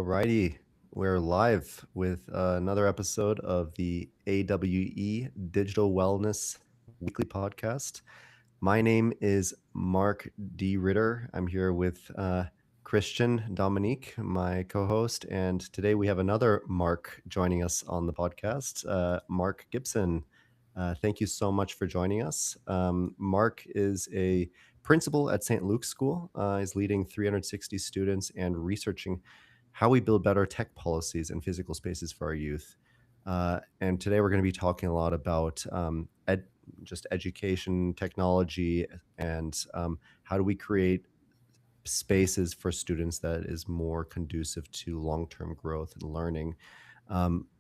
Alrighty, we're live with another episode of the AWE Digital Wellness Weekly Podcast. My name is Mark D. Ritter. I'm here with Christian Dominique, my co host, and today we have another Mark joining us on the podcast, Mark Gibson. Thank you so much for joining us. Mark is a principal at St. Luke's School. He's leading 360 students and researching how we build better tech policies and physical spaces for our youth. And today we're going to be talking a lot about just education, technology, and how do we create spaces for students that is more conducive to long-term growth and learning.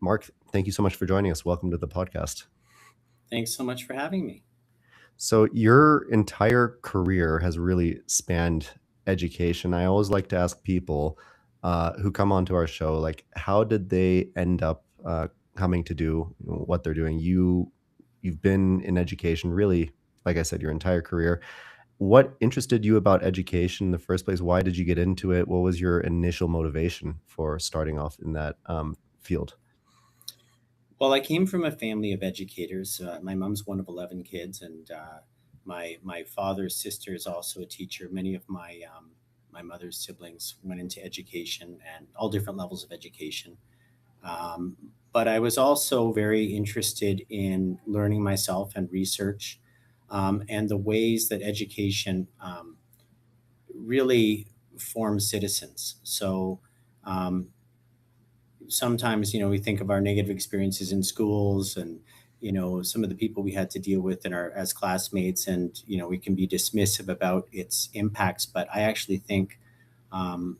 Mark, thank you so much for joining us. Welcome to the podcast. Thanks so much for having me. So your entire career has really spanned education. I always like to ask people who come onto our show, like, how did they end up coming to do what they're doing? You've been in education really, like I said, your entire career. What interested you about education in the first place? Why did you get into it? What was your initial motivation for starting off in that field? Well, I came from a family of educators. My mom's one of 11 kids, and my father's sister is also a teacher. Many of my mother's siblings went into education and all different levels of education. Um, but I was also very interested in learning myself and research, and the ways that education really forms citizens. So um, sometimes, we think of our negative experiences in schools and, some of the people we had to deal with in our as classmates, and, we can be dismissive about its impacts. But I actually think um,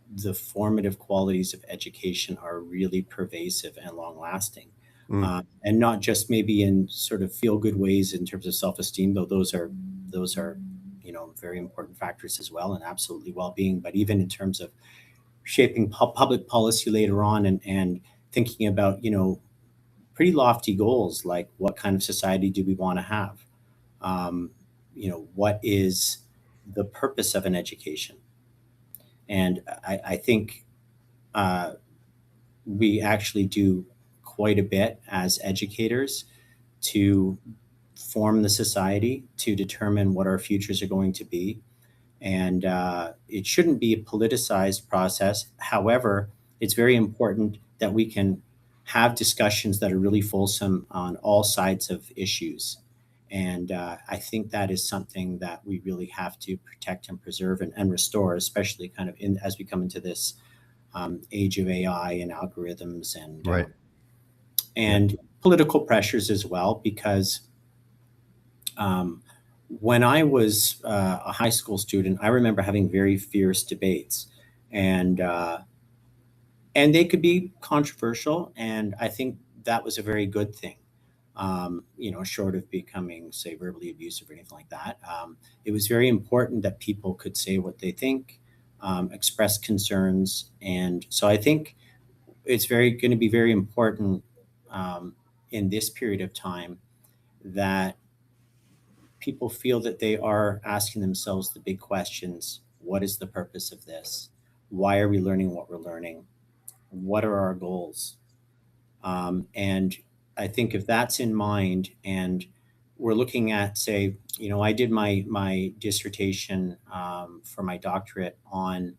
the formative qualities of education are really pervasive and long lasting. Mm, And not just maybe in sort of feel good ways in terms of self-esteem, though those are very important factors as well, and absolutely well-being, but even in terms of shaping public policy later on, and thinking about pretty lofty goals, like what kind of society do we want to have, what is the purpose of an education. And I think uh, we actually do quite a bit as educators to form the society, to determine what our futures are going to be. And it shouldn't be a politicized process. However, it's very important that we can have discussions that are really fulsome on all sides of issues. And I think that is something that we really have to protect and preserve and restore, especially kind of as we come into this age of AI and algorithms, and right. Yeah. and political pressures as well. Because um, when I was a high school student, I remember having very fierce debates, and and they could be controversial, and I think that was a very good thing. Short of becoming, say, verbally abusive or anything like that, it was very important that people could say what they think, express concerns, and so I think it's very going to be very important um, in this period of time that people feel that they are asking themselves the big questions. What is the purpose of this? Why are we learning what we're learning? What are our goals? And I think if that's in mind, and we're looking at, say, I did my dissertation for my doctorate on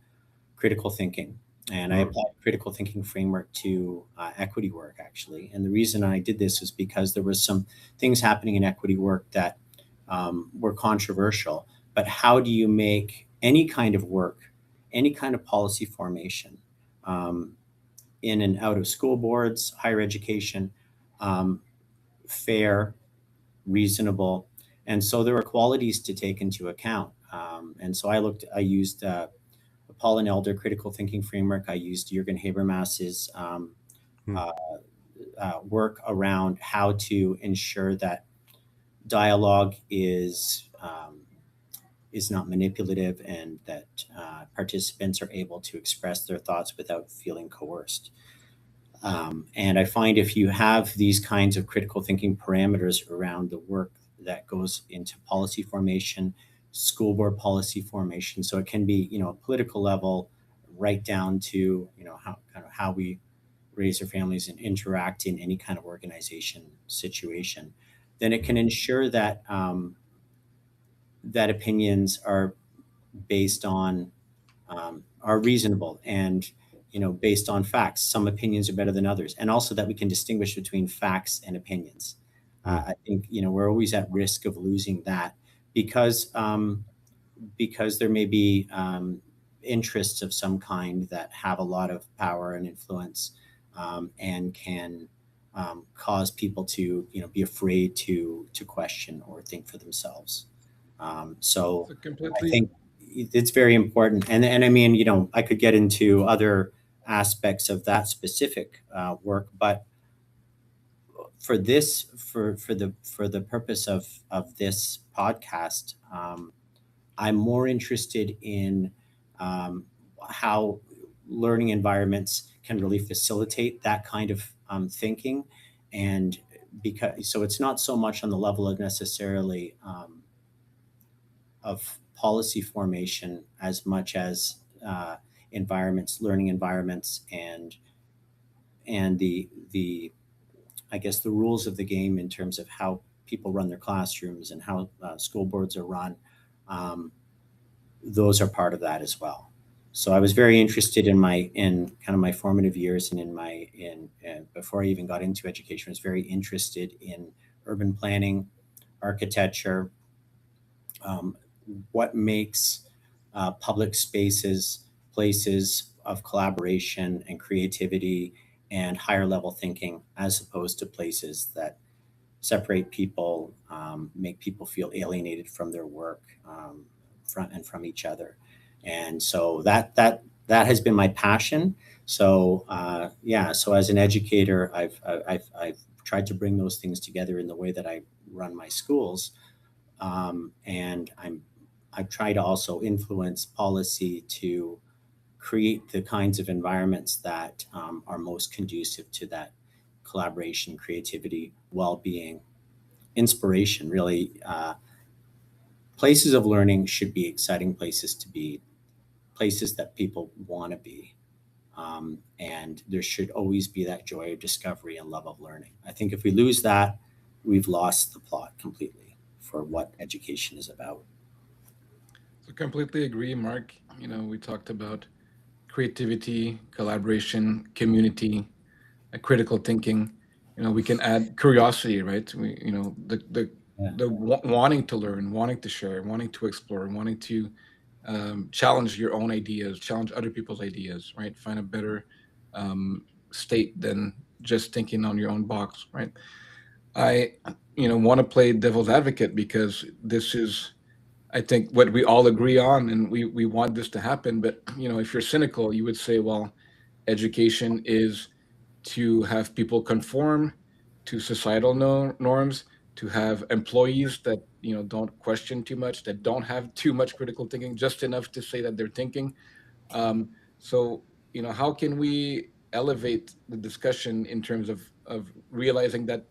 critical thinking, and I Mm, applied critical thinking framework to equity work, actually. And the reason I did this is because there was some things happening in equity work that were controversial. But how do you make any kind of work, any kind of policy formation, um, in and out of school boards, higher education, um, fair, reasonable? And so there are qualities to take into account. And so I used Paul and Elder critical thinking framework. I used Jürgen Habermas's mm, uh, work around how to ensure that dialogue is not manipulative, and that participants are able to express their thoughts without feeling coerced. And I find if you have these kinds of critical thinking parameters around the work that goes into policy formation, school board policy formation, so it can be, a political level, right down to how kind of how we raise our families and interact in any kind of organization situation, then it can ensure that that opinions are based on are reasonable and based on facts. Some opinions are better than others, and also that we can distinguish between facts and opinions. Mm. I think we're always at risk of losing that because there may be interests of some kind that have a lot of power and influence, and can cause people to be afraid to question or think for themselves. So So I completely. think it's very important, and I mean, I could get into other aspects of that specific work, but for this, for the purpose of this podcast, I'm more interested in how learning environments can really facilitate that kind of thinking, and because so it's not so much on the level of necessarily of policy formation as much as environments, learning environments, and the I guess the rules of the game in terms of how people run their classrooms and how school boards are run. Um, those are part of that as well. So I was very interested in kind of my formative years and in before I even got into education, I was very interested in urban planning, architecture, um, what makes public spaces places of collaboration and creativity and higher level thinking, as opposed to places that separate people, make people feel alienated from their work, from each other. And so that has been my passion. So yeah, so as an educator, I've tried to bring those things together in the way that I run my schools, and I try to also influence policy to create the kinds of environments that are most conducive to that collaboration, creativity, well-being, inspiration. Really, places of learning should be exciting places to be, places that people want to be. And there should always be that joy of discovery and love of learning. I think if we lose that, we've lost the plot completely for what education is about. So completely agree, Mark. We talked about creativity, collaboration, community, critical thinking. We can add curiosity, right? Yeah. The wanting to learn, wanting to share, wanting to explore, wanting to challenge your own ideas, challenge other people's ideas, right? Find a better um, state than just thinking on your own box, right? I, want to play devil's advocate because this is, I think, what we all agree on, and we want this to happen. But if you're cynical, you would say, well, education is to have people conform to societal norms, to have employees that don't question too much, that don't have too much critical thinking, just enough to say that they're thinking. Um, so how can we elevate the discussion in terms of realizing that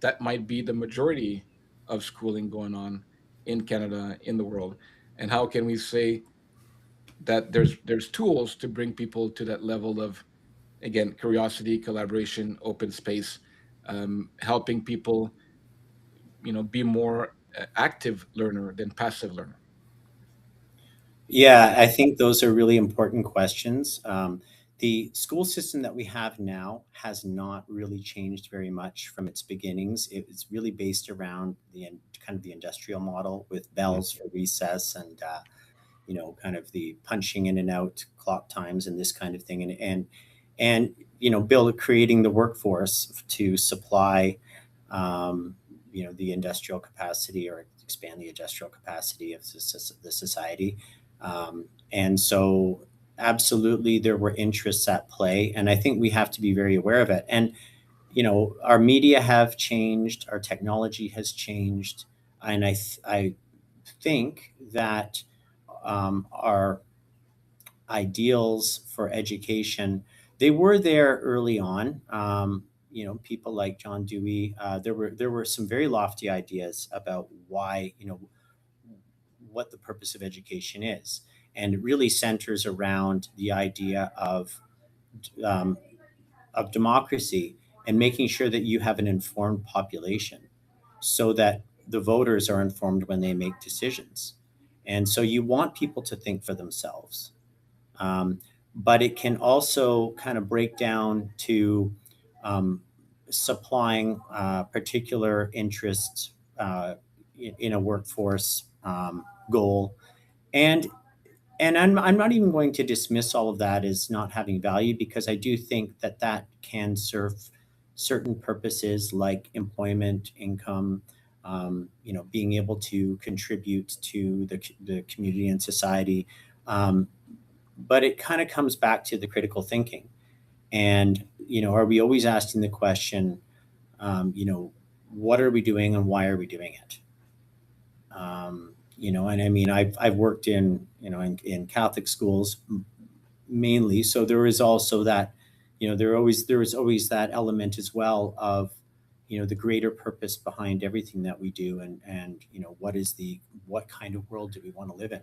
that might be the majority of schooling going on in Canada, in the world, and how can we say that there's tools to bring people to that level of, again, curiosity, collaboration, open space, helping people be more active learner than passive learner. Yeah, I think those are really important questions. The school system that we have now has not really changed very much from its beginnings. It's really based around kind of the industrial model with Mm. bells for recess and kind of the punching in and out clock times and this kind of thing, and build creating the workforce to supply the industrial capacity or expand the industrial capacity of the society. And so, absolutely, there were interests at play, and I think we have to be very aware of it. And our media have changed, our technology has changed, and I think that our ideals for education, they were there early on. People like John Dewey. There were some very lofty ideas about why what the purpose of education is. and it really centers around the idea um, of democracy and making sure that you have an informed population so that the voters are informed when they make decisions. And so you want people to think for themselves. Um, but it can also kind of break down to um, supplying particular interests in a workforce goal. And I'm not even going to dismiss all of that as not having value, because I do think that that can serve certain purposes like employment, income, being able to contribute to the community and society. Um, but it kind of comes back to the critical thinking. And, are we always asking the question, um, you know, what are we doing and why are we doing it? And I mean, I've worked in Catholic schools mainly, so there is also that, there is always that element as well of, the greater purpose behind everything that we do, and what kind of world do we want to live in?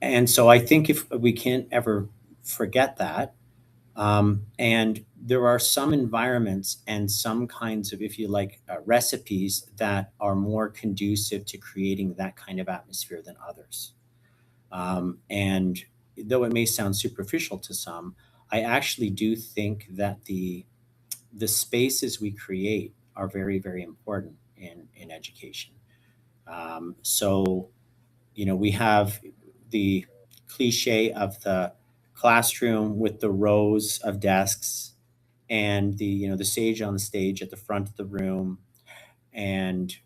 And so I think if we can't ever forget that, and there are some environments and some kinds of, if you like, recipes that are more conducive to creating that kind of atmosphere than others. And though it may sound superficial to some, I actually do think that the spaces we create are very, very important in education. So, we have the cliche of the classroom with the rows of desks and the sage on the stage at the front of the room, and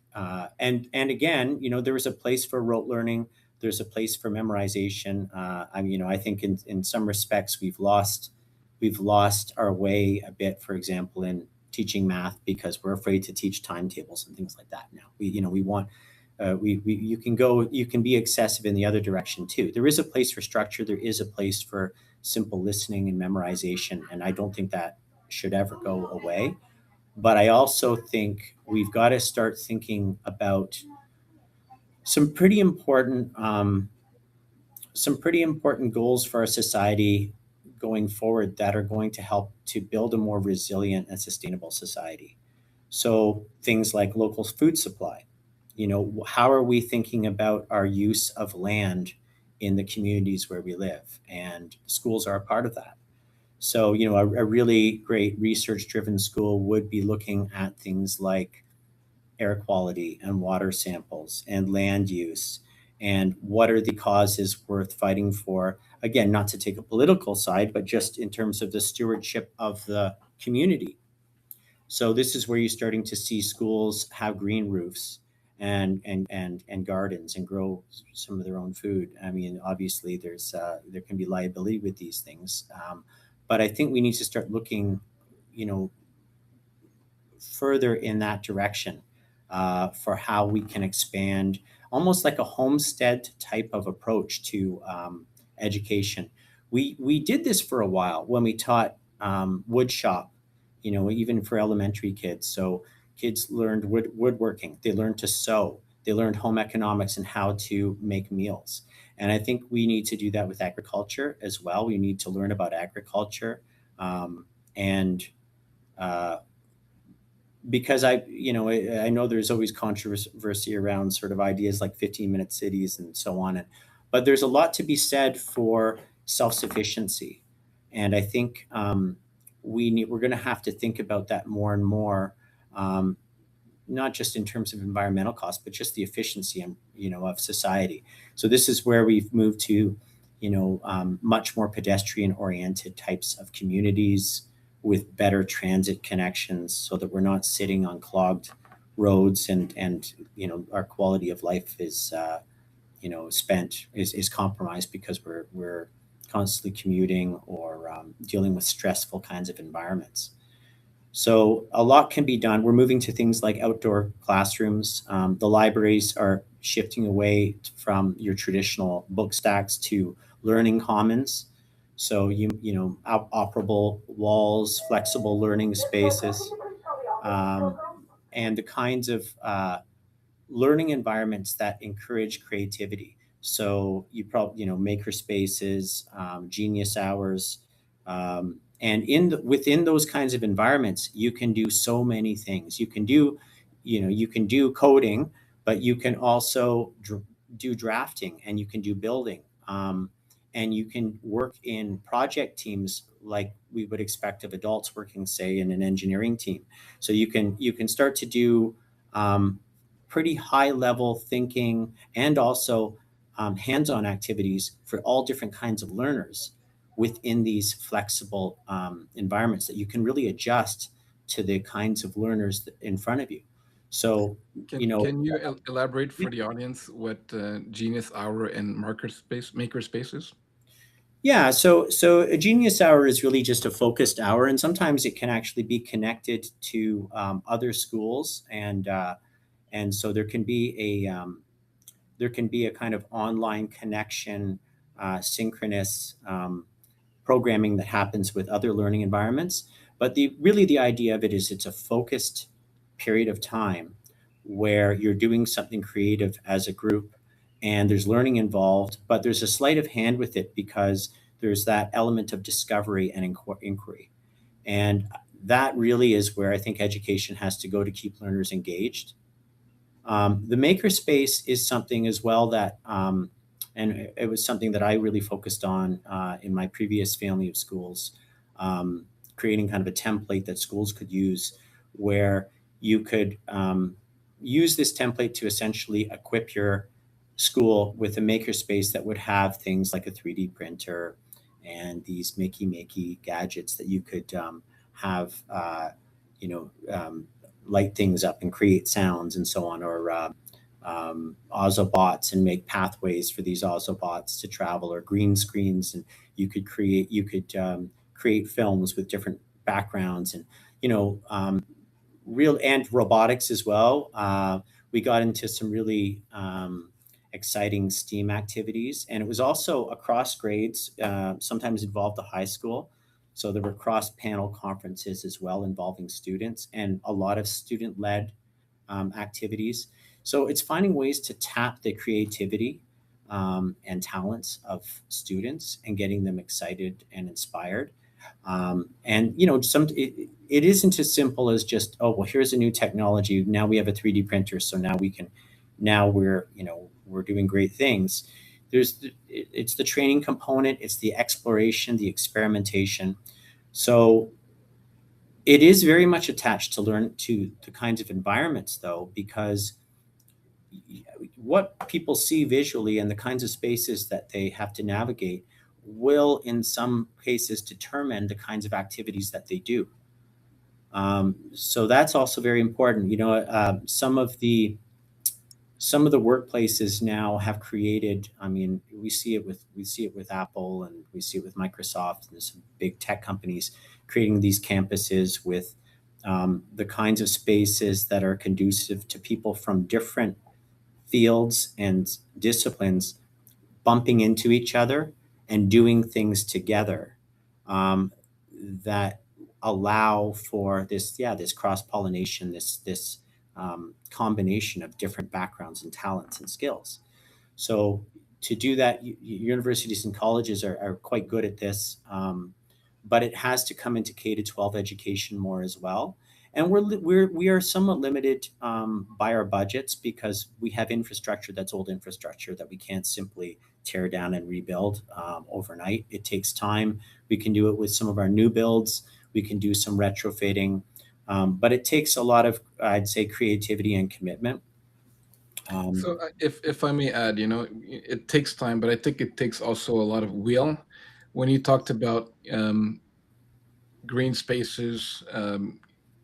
again, there is a place for rote learning. There's a place for memorization. I think in some respects we've lost our way a bit. For example, in teaching math, because we're afraid to teach timetables and things like that. Now we want you can be excessive in the other direction too. There is a place for structure. There is a place for simple listening and memorization, and I don't think that should ever go away. But I also think we've got to start thinking about some pretty important goals for our society going forward that are going to help to build a more resilient and sustainable society. So things like local food supply. How are we thinking about our use of land in the communities where we live? And schools are a part of that. So, a really great research driven school would be looking at things like air quality and water samples and land use, and what are the causes worth fighting for. Again, not to take a political side, but just in terms of the stewardship of the community. So this is where you're starting to see schools have green roofs and gardens and grow some of their own food. I mean, obviously there can be liability with these things, but I think we need to start looking, you know, further in that direction, for how we can expand, almost like a homestead type of approach to education. We did this for a while when we taught wood shop, even for elementary kids. So kids learned woodworking, they learned to sew, they learned home economics and how to make meals. And I think we need to do that with agriculture as well. We need to learn about agriculture, and uh, because I know there's always controversy around sort of ideas like 15-minute cities and so on, but there's a lot to be said for self-sufficiency, and I think we're going to have to think about that more and more, um, not just in terms of environmental costs, but just the efficiency and of society. So this is where we've moved to, much more pedestrian oriented types of communities with better transit connections, so that we're not sitting on clogged roads, and our quality of life is is compromised because we're constantly commuting or dealing with stressful kinds of environments. So a lot can be done. We're moving to things like outdoor classrooms. The libraries are shifting away from your traditional book stacks to learning commons. So operable walls, flexible learning spaces, um, and the kinds of learning environments that encourage creativity. So you probably, maker spaces, genius hours, and within those kinds of environments, you can do so many things. You can do coding, but you can also do drafting, and you can do building, and you can work in project teams like we would expect of adults working, say, in an engineering team. So you can start to do pretty high level thinking, and also hands-on activities for all different kinds of learners within these flexible environments that you can really adjust to the kinds of learners in front of you. So, Can you know, can you elaborate for the audience what Genius Hour and Marker Space Maker Space is? yeah, so a genius hour is really just a focused hour, and sometimes it can actually be connected to other schools, and so there can be a kind of online connection, synchronous programming that happens with other learning environments. But the idea of it is it's a focused period of time where you're doing something creative as a group, and there's learning involved, but there's a sleight of hand with it because there's that element of discovery and inquiry. And that really is where I think education has to go to keep learners engaged. The makerspace is something as well and it was something that I really focused on in my previous family of schools, creating kind of a template that schools could use, where you could use this template to essentially equip your school with a makerspace that would have things like a 3D printer and these makey gadgets that you could have, you know, um, light things up and create sounds and so on, or Ozobots, and make pathways for these Ozobots to travel, or green screens, and you could create films with different backgrounds, and real and robotics as well. We got into some really exciting STEAM activities, and it was also across grades. Sometimes involved the high school, so there were cross panel conferences as well involving students, and a lot of student led activities. So it's finding ways to tap the creativity and talents of students and getting them excited and inspired. And it isn't as simple as just, oh well, here's a new technology, now we have a 3D printer, so now we're doing great things. It's the training component, it's the exploration, the experimentation. So it is very much attached to learn to the kinds of environments, though, because what people see visually and the kinds of spaces that they have to navigate will, in some cases, determine the kinds of activities that they do. So that's also very important. Some of the workplaces now have created. I mean, we see it with Apple, and we see it with Microsoft, and some big tech companies creating these campuses with the kinds of spaces that are conducive to people from different fields and disciplines bumping into each other and doing things together, um, that allow for this cross pollination, this combination of different backgrounds and talents and skills. So to do that, universities and colleges are quite good at this, but it has to come into K to 12 education more as well. And we are somewhat limited by our budgets, because we have infrastructure that's old infrastructure that we can't simply tear down and rebuild overnight. It takes time. We can do it with some of our new builds. We can do some retrofitting, but it takes a lot of, I'd say, creativity and commitment. Um, So, if I may add, it takes time, but I think it takes also a lot of will. When you talked about green spaces,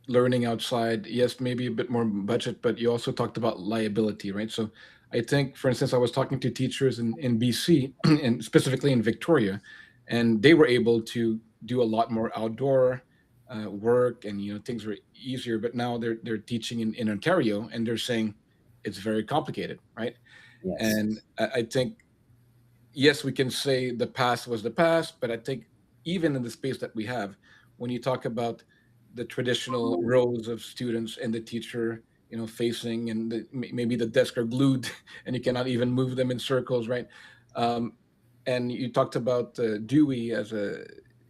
learning outside, yes, maybe a bit more budget, but you also talked about liability, right? So, I think, for instance, I was talking to teachers in BC and specifically in Victoria, and they were able to do a lot more outdoor work, and things were easier. But now they're teaching in Ontario, and they're saying it's very complicated, right? yes. And I think, yes, we can say the past was the past, but I think even in the space that we have, when you talk about the traditional roles of students and the teacher, facing, and maybe the desks are glued and you cannot even move them in circles, right? um, and you talked about Dewey as a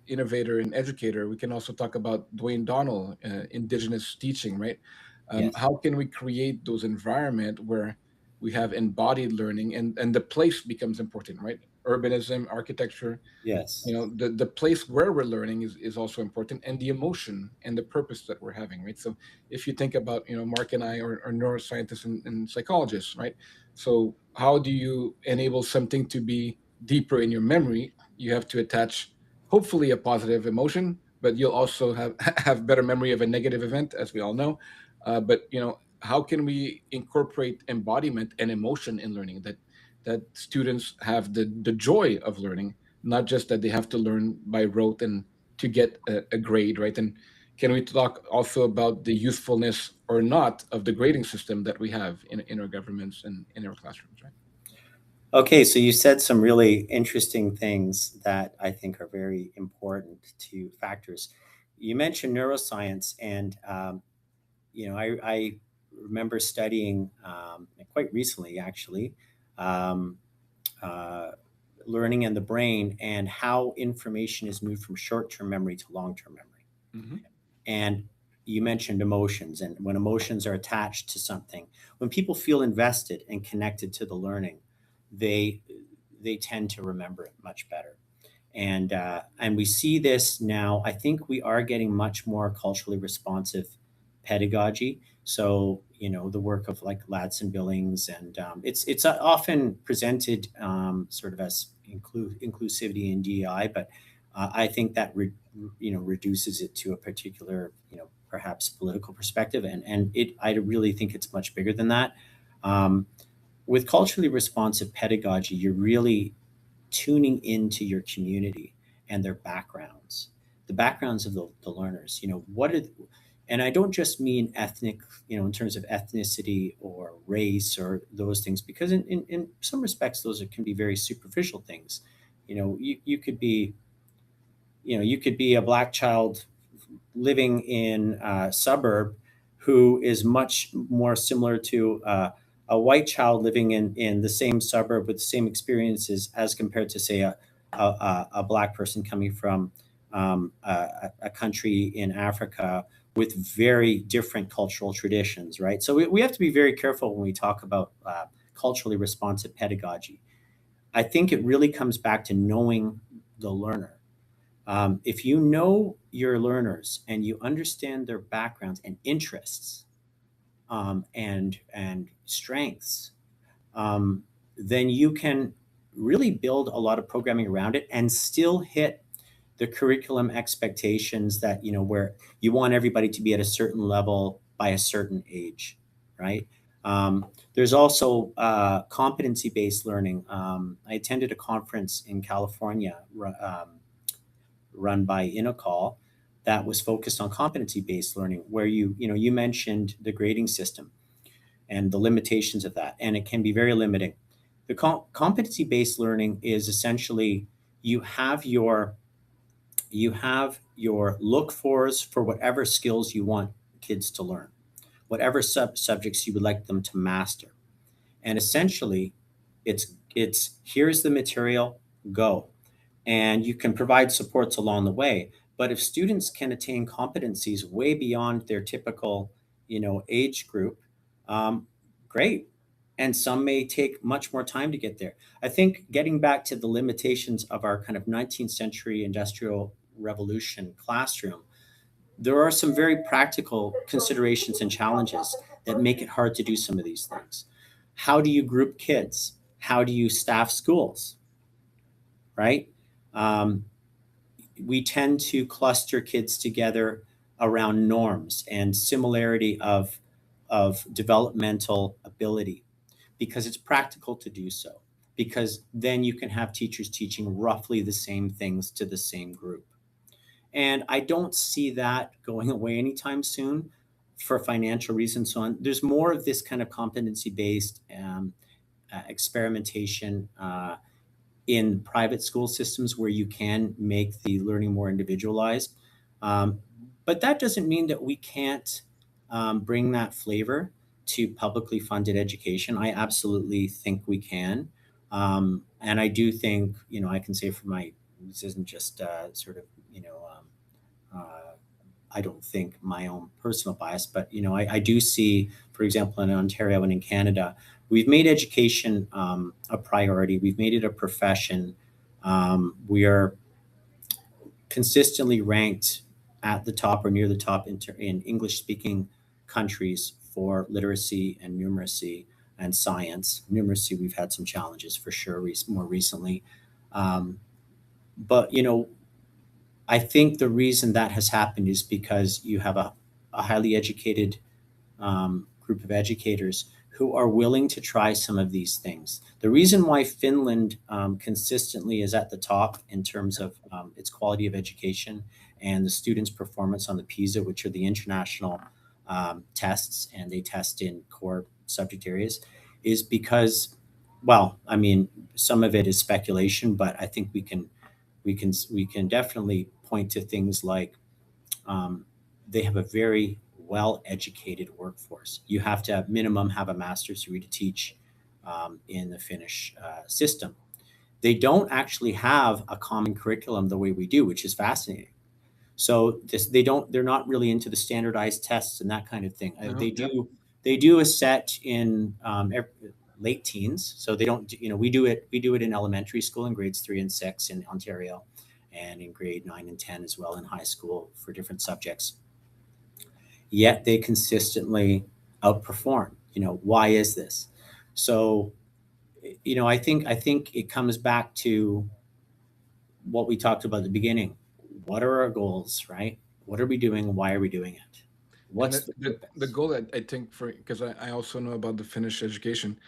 innovator and educator. We can also talk about Dwayne Donnell, indigenous teaching, right? Yes. How can we create those environment where we have embodied learning, and the place becomes important, right? Urbanism, architecture, Yes. the place where we're learning is also important, and the emotion and the purpose that we're having, right? So if you think about, Mark and I are neuroscientists and psychologists, right? So how do you enable something to be deeper in your memory? You have to attach hopefully a positive emotion, but you'll also have have better memory of a negative event, as we all know. But how can we incorporate embodiment and emotion in learning, that students have the joy of learning, not just that they have to learn by rote and to get a grade, right? And can we talk also about the usefulness or not of the grading system that we have in our governments and in our classrooms, right? Okay, so you said some really interesting things that I think are very important to factors. You mentioned neuroscience, and I remember studying quite recently, actually, um, uh, learning and the brain and how information is moved from short-term memory to long-term memory. Hmm. And you mentioned emotions, and when emotions are attached to something, when people feel invested and connected to the learning, they they tend to remember it much better. And we see this now. I think we are getting much more culturally responsive pedagogy. So the work of like Ladson Billings, and it's often presented sort of as inclusivity in DEI, but I think that reduces it to a particular perhaps political perspective, and I really think it's much bigger than that. Um, with culturally responsive pedagogy, you're really tuning into your community and their backgrounds, the backgrounds of the learners. And I don't just mean ethnic, in terms of ethnicity or race or those things, because in some respects, those can be very superficial things. You could be, you could be a black child living in a suburb who is much more similar to a white child living in the same suburb with the same experiences as compared to, say, a black person coming from a country in Africa with very different cultural traditions, right? So we have to be very careful when we talk about culturally responsive pedagogy. I think it really comes back to knowing the learner. If you know your learners and you understand their backgrounds and interests, and strengths, um, then you can really build a lot of programming around it and still hit the curriculum expectations that where you want everybody to be at a certain level by a certain age, right? There's also competency-based learning. I attended a conference in California, run by Inocall, that was focused on competency-based learning, where you mentioned the grading system and the limitations of that, and it can be very limiting. The competency-based learning is essentially you have your look fors for whatever skills you want kids to learn, whatever subjects you would like them to master, and essentially it's here's the material, go, and you can provide supports along the way. But if students can attain competencies way beyond their typical, age group, um, great. And some may take much more time to get there. I think getting back to the limitations of our kind of 19th century industrial revolution classroom, there are some very practical considerations and challenges that make it hard to do some of these things. How do you group kids? How do you staff schools? Right? Um, we tend to cluster kids together around norms and similarity of developmental ability because it's practical to do so, because then you can have teachers teaching roughly the same things to the same group. And I don't see that going away anytime soon for financial reasons. So there's more of this kind of competency based experimentation in private school systems where you can make the learning more individualized. Um, but that doesn't mean that we can't bring that flavor. to publicly funded education? I absolutely think we can. And I do think, I can say for this isn't just sort of, uh, I don't think my own personal bias, but, I do see, for example, in Ontario and in Canada, we've made education a priority. We've made it a profession. We are consistently ranked at the top or near the top in English speaking countries for literacy and numeracy and science. Numeracy, we've had some challenges for sure more recently. Um, but, I think the reason that has happened is because you have a highly educated group of educators who are willing to try some of these things. The reason why Finland consistently is at the top in terms of its quality of education and the students' performance on the PISA, which are the international tests, and they test in core subject areas, is because, well, I mean, some of it is speculation, but I think we can definitely point to things like um, they have a very well educated workforce. You have to, at minimum, have a master's degree to teach in the Finnish system. They don't actually have a common curriculum the way we do, which is fascinating. So they're not really into the standardized tests and that kind of thing. No, They yep. do a set in late teens. So they don't, we do it in elementary school in grades 3 and 6 in Ontario, and in grade 9 and 10 as well in high school for different subjects. Yet they consistently outperform. Why is this? So, I think it comes back to what we talked about at the beginning. What are our goals, right? What are we doing? Why are we doing it? And What's the the purpose? goal that I think for, because I also know about the Finnish education,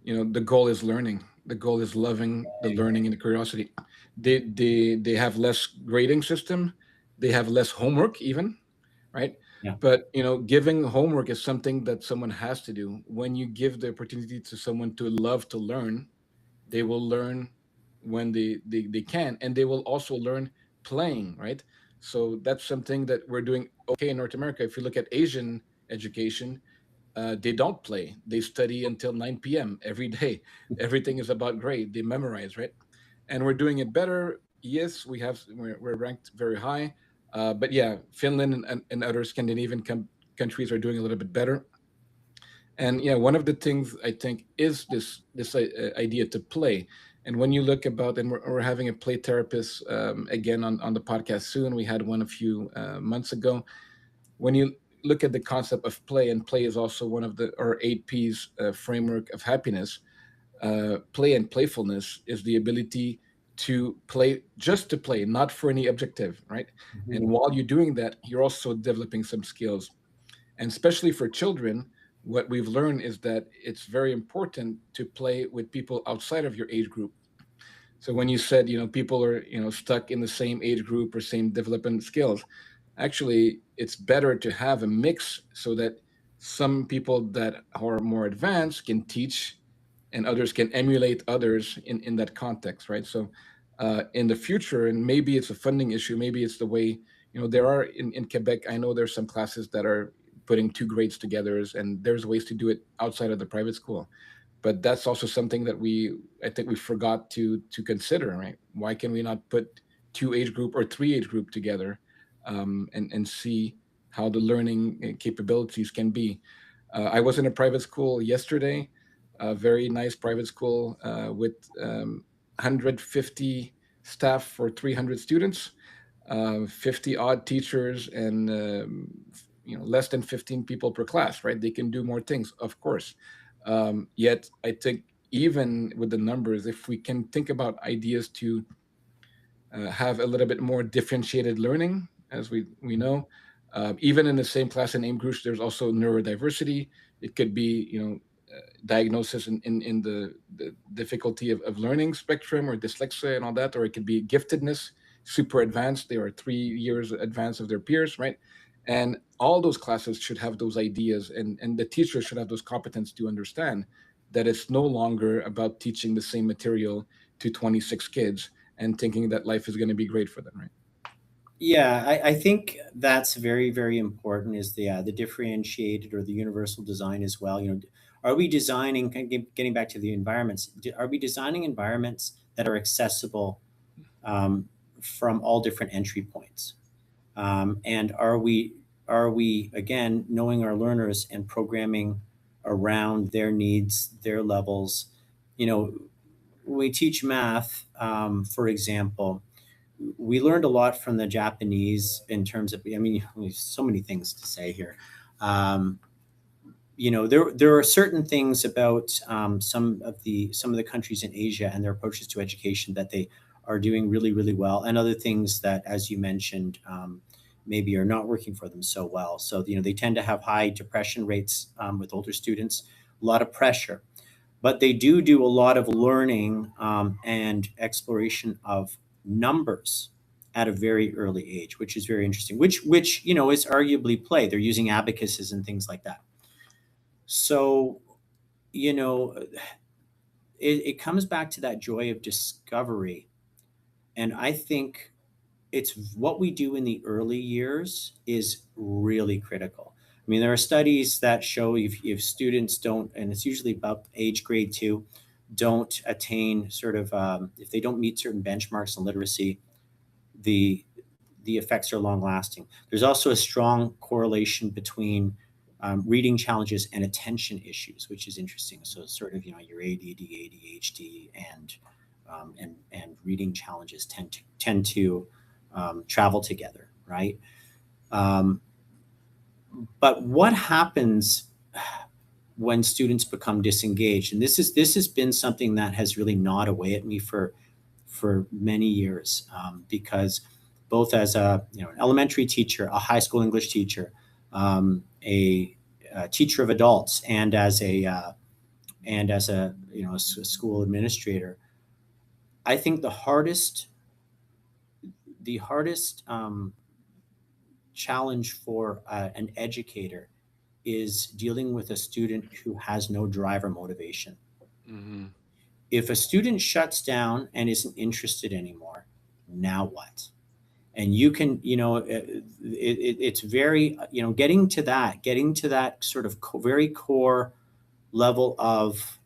the goal is learning. The goal is loving the learning and the curiosity. They have less grading system. They have less homework even, right? Yeah. But giving homework is something that someone has to do. When you give the opportunity to someone to love to learn, they will learn when they can, and they will also learn playing, right? So that's something that we're doing okay in North America. If you look at Asian education, they don't play. They study until 9 p.m. every day. Everything is about grade. They memorize, right? And we're doing it better. Yes, we're ranked very high. But yeah, Finland and other Scandinavian countries are doing a little bit better. And yeah, one of the things I think is this idea to play. And when you look about, and we're having a play therapist again on the podcast soon. We had one a few months ago. When you look at the concept of play, and play is also one of the or 8 P's framework of happiness. Play and playfulness is the ability to play just to play, not for any objective, right? And Mhm. while you're doing that, you're also developing some skills. And especially for children, what we've learned is that it's very important to play with people outside of your age group. So when you said, people are, stuck in the same age group or same development skills, actually, it's better to have a mix so that some people that are more advanced can teach and others can emulate others in that context, right? So in the future, and maybe it's a funding issue, maybe it's the way, there are in Quebec, I know there's some classes that are putting two grades together, and there's ways to do it outside of the private school. But that's also something that I think we forgot to consider, right? Why can we not put two age group or three age group together, and see how the learning capabilities can be? I was in a private school yesterday, a very nice private school with 150 staff for 300 students, 50 odd teachers, and less than 15 people per class, right? They can do more things, of course. Yet I think even with the numbers, if we can think about ideas to have a little bit more differentiated learning, as we know. Even in the same class in AIM groups, there's also neurodiversity. It could be, diagnosis in the difficulty of learning spectrum or dyslexia and all that, or it could be giftedness, super advanced. They are 3 years advanced of their peers, right? And all those classes should have those ideas, and the teachers should have those competence to understand that it's no longer about teaching the same material to 26 kids and thinking that life is going to be great for them, right? Yeah, I think that's very, very important is the differentiated or the universal design as well. Are we designing, getting back to the environments, are we designing environments that are accessible um, from all different entry points? And are we again knowing our learners and programming around their needs, their levels? You know, when we teach math, for example, we learned a lot from the Japanese in terms of, I mean, there's so many things to say here. Um, there are certain things about some of the countries in Asia and their approaches to education that they are doing really, really well, and other things that, as you mentioned, maybe are not working for them so well. So they tend to have high depression rates with older students, a lot of pressure, but they do a lot of learning and exploration of numbers at a very early age, which is very interesting. Which is arguably play. They're using abacuses and things like that. So you know, it comes back to that joy of discovery, and I think it's what we do in the early years is really critical. I mean, there are studies that show if students don't, and it's usually about age grade 2, don't attain sort of if they don't meet certain benchmarks in literacy, the the effects are long lasting. There's also a strong correlation between reading challenges and attention issues, which is interesting. So sort of your ADD, ADHD, and reading challenges tend to travel together, right? Um, but what happens when students become disengaged? And this has been something that has really gnawed away at me for many years, because both as an elementary teacher, a high school English teacher, a teacher of adults, and as a school administrator, I think the hardest challenge for an educator is dealing with a student who has no drive or motivation. Hmm. If a student shuts down and isn't interested anymore, now what? And you can, it's very, getting to that sort of very core level of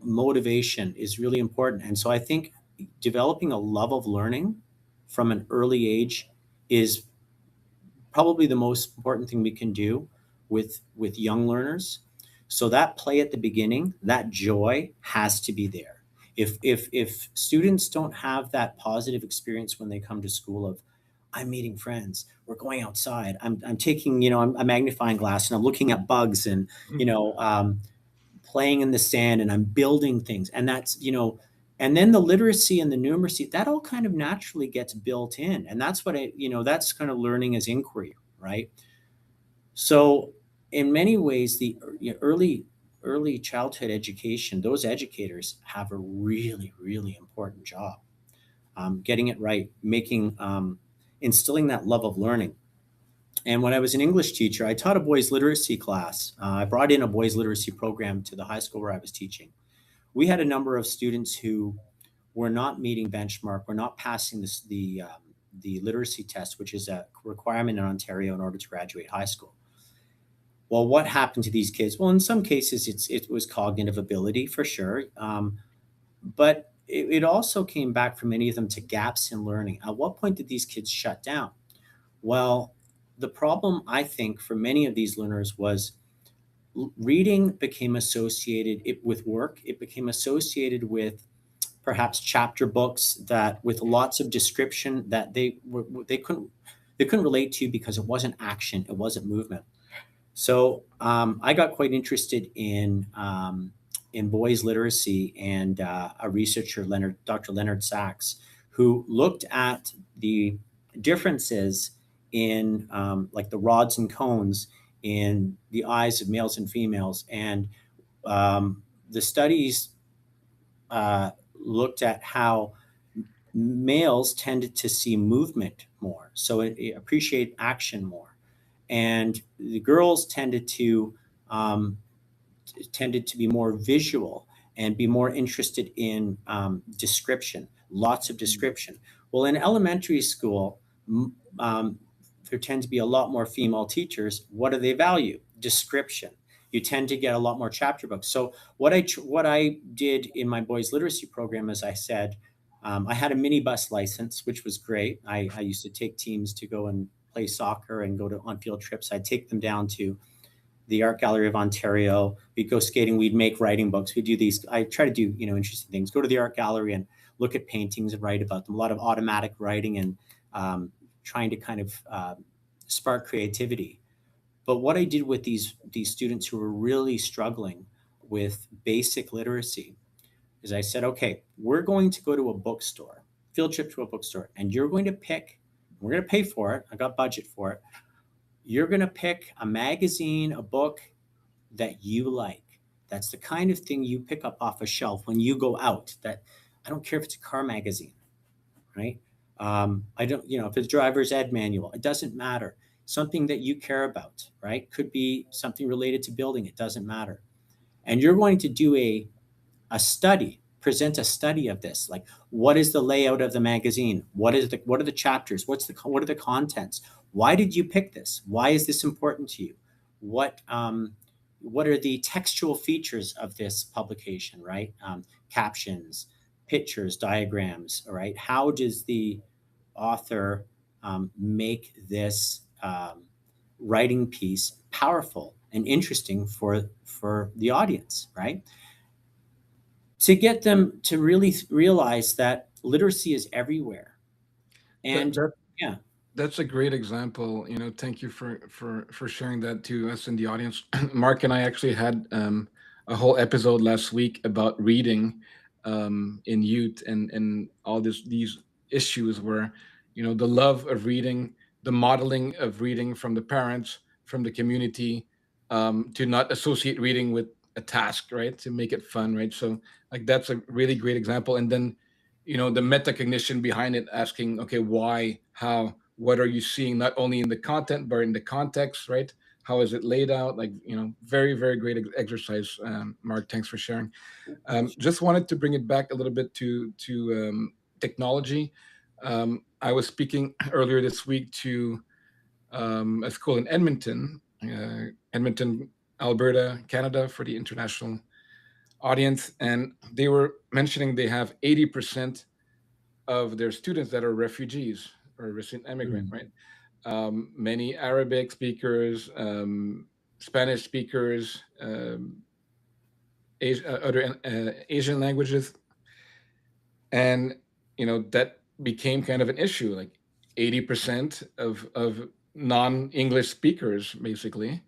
motivation is really important. And so I think developing a love of learning from an early age is probably the most important thing we can do with young learners. So that play at the beginning, that joy has to be there. If students don't have that positive experience when they come to school of, I'm meeting friends, we're going outside, I'm taking, a magnifying glass and I'm looking at bugs, and you Mhm. know playing in the sand, and I'm building things, and then the literacy and the numeracy, that all kind of naturally gets built in. And that's that's kind of learning as inquiry, right? So in many ways, the early childhood education, those educators have a really, really important job, getting it right, instilling that love of learning. And when I was an English teacher, I taught a boys literacy class. I brought in a boys literacy program to the high school where I was teaching. We had a number of students who were not meeting benchmark, were not passing the literacy test, which is a requirement in Ontario in order to graduate high school. Well, what happened to these kids? Well, in some cases, it was cognitive ability for sure, but it also came back for many of them to gaps in learning. At what point did these kids shut down? Well, the problem, I think, for many of these learners was reading became associated with work. It became associated with perhaps chapter books that with lots of description that they couldn't relate to because it wasn't action, it wasn't movement. So I got quite interested in boys literacy, and a researcher, Dr. Leonard Sachs, who looked at the differences in like the rods and cones in the eyes of males and females, and um, the studies uh, looked at how males tended to see movement more, so it appreciate action more, and the girls um, tended to be more visual and be more interested in description, lots of description. Well, in elementary school, there tend to be a lot more female teachers. What do they value? Description. You tend to get a lot more chapter books. So what I did in my boys literacy program, as I said, I had a minibus license, which was great. I used to take teams to go and play soccer and go to on field trips. I'd take them down to the Art Gallery of Ontario. We'd go skating. We'd make writing books. We'd do these. I try to do interesting things. Go to the art gallery and look at paintings and write about them. A lot of automatic writing and trying to kind of spark creativity. But what I did with these students who were really struggling with basic literacy is I said, okay, we're going to go to a bookstore, field trip to a bookstore, and you're going to pick. We're going to pay for it. I got budget for it. You're going to pick a magazine, a book that you like. That's the kind of thing you pick up off a shelf when you go out. That I don't care if it's a car magazine, right? I don't, if it's driver's ed manual, it doesn't matter. Something that you care about, right? Could be something related to building. It doesn't matter. And you're going to do a study, present a study of this. Like, what is the layout of the magazine? What are the chapters? What are the contents? Why did you pick this? Why is this important to you? What are the textual features of this publication, right? Captions, pictures, diagrams, all right? How does the author make this writing piece powerful and interesting for the audience, right? To get them to really realize that literacy is everywhere. And yeah. That's a great example. Thank you for sharing that to us in the audience. Mark and I actually had a whole episode last week about reading in youth and all these issues where the love of reading, the modeling of reading from the parents, from the community, to not associate reading with a task, right? To make it fun, right? So like that's a really great example. And then the metacognition behind it, asking, okay, why, how, what are you seeing, not only in the content but in the context, right? How is it laid out? Like, very, very great exercise. Mark, thanks for sharing. Just wanted to bring it back a little bit to technology. I was speaking earlier this week to a school in Edmonton, Alberta, Canada, for the international audience, and they were mentioning they have 80% of their students that are refugees or recent immigrant, right? Many Arabic speakers, Spanish speakers, other Asian languages, and that became kind of an issue. Like 80% of non-English speakers, basically,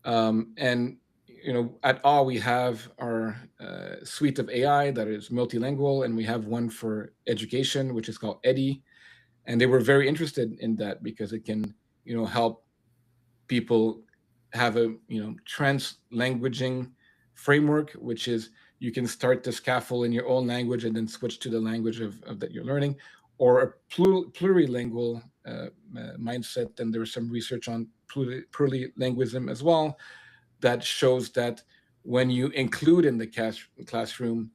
and at all we have our suite of AI that is multilingual, and we have one for education, which is called Eddie, and they were very interested in that because it can help people have a trans-languaging framework, which is you can start the scaffold in your own language and then switch to the language of that you're learning, or a plurilingual mindset. And there was some research on plurilingualism as well that shows that when you include in the classroom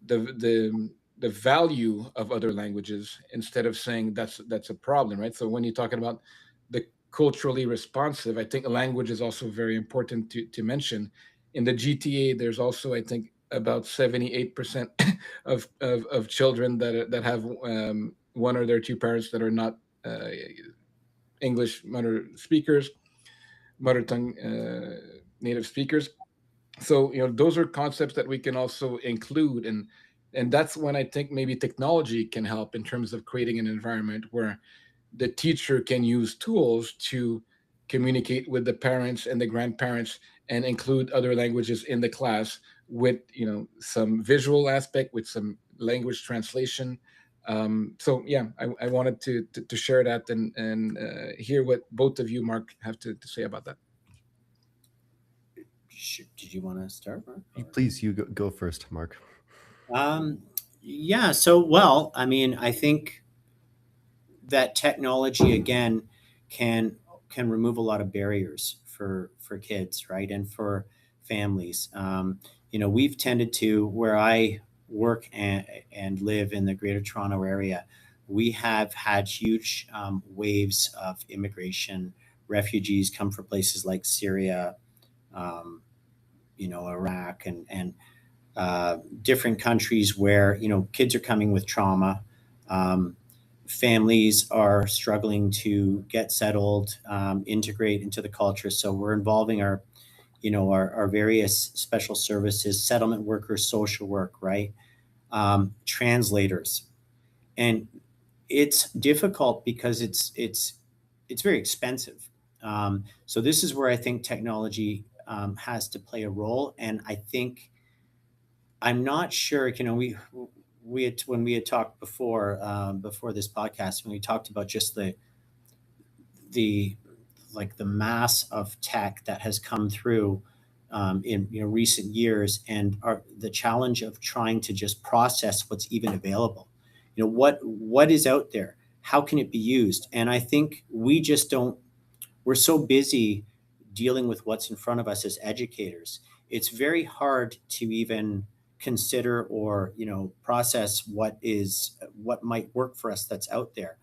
the value of other languages, instead of saying that's a problem, right? So when you're talking about the culturally responsive, I think language is also very important to mention. In the GTA, there's also, I think, about 78% of children that have one or their two parents that are not English mother tongue native speakers. So those are concepts that we can also include, and that's when I think maybe technology can help in terms of creating an environment where the teacher can use tools to communicate with the parents and the grandparents and include other languages in the class with some visual aspect, with some language translation. So yeah, I wanted to share that and hear what both of you, Mark, have to say about that. Did you want to start, Mark? Please, you go first, Mark. Yeah. So, well, I mean, I think that technology again can remove a lot of barriers for kids, right, and for families. We've tended to, where I work and live in the Greater Toronto area, we have had huge waves of immigration. Refugees come from places like Syria, um, Iraq, and different countries where kids are coming with trauma. Um, Families are struggling to get settled, integrate into the culture. So we're involving our various special services, settlement workers, social work, right? Translators, and it's difficult because it's very expensive. So this is where I think technology has to play a role, and I think I'm not sure. We had, when we had talked before this podcast, when we talked about just the like the mass of tech that has come through in recent years, and the challenge of trying to just process what's even available. What is out there, how can it be used? And I think we just don't, we're so busy dealing with what's in front of us as educators. It's very hard to even consider or process what might work for us that's out there.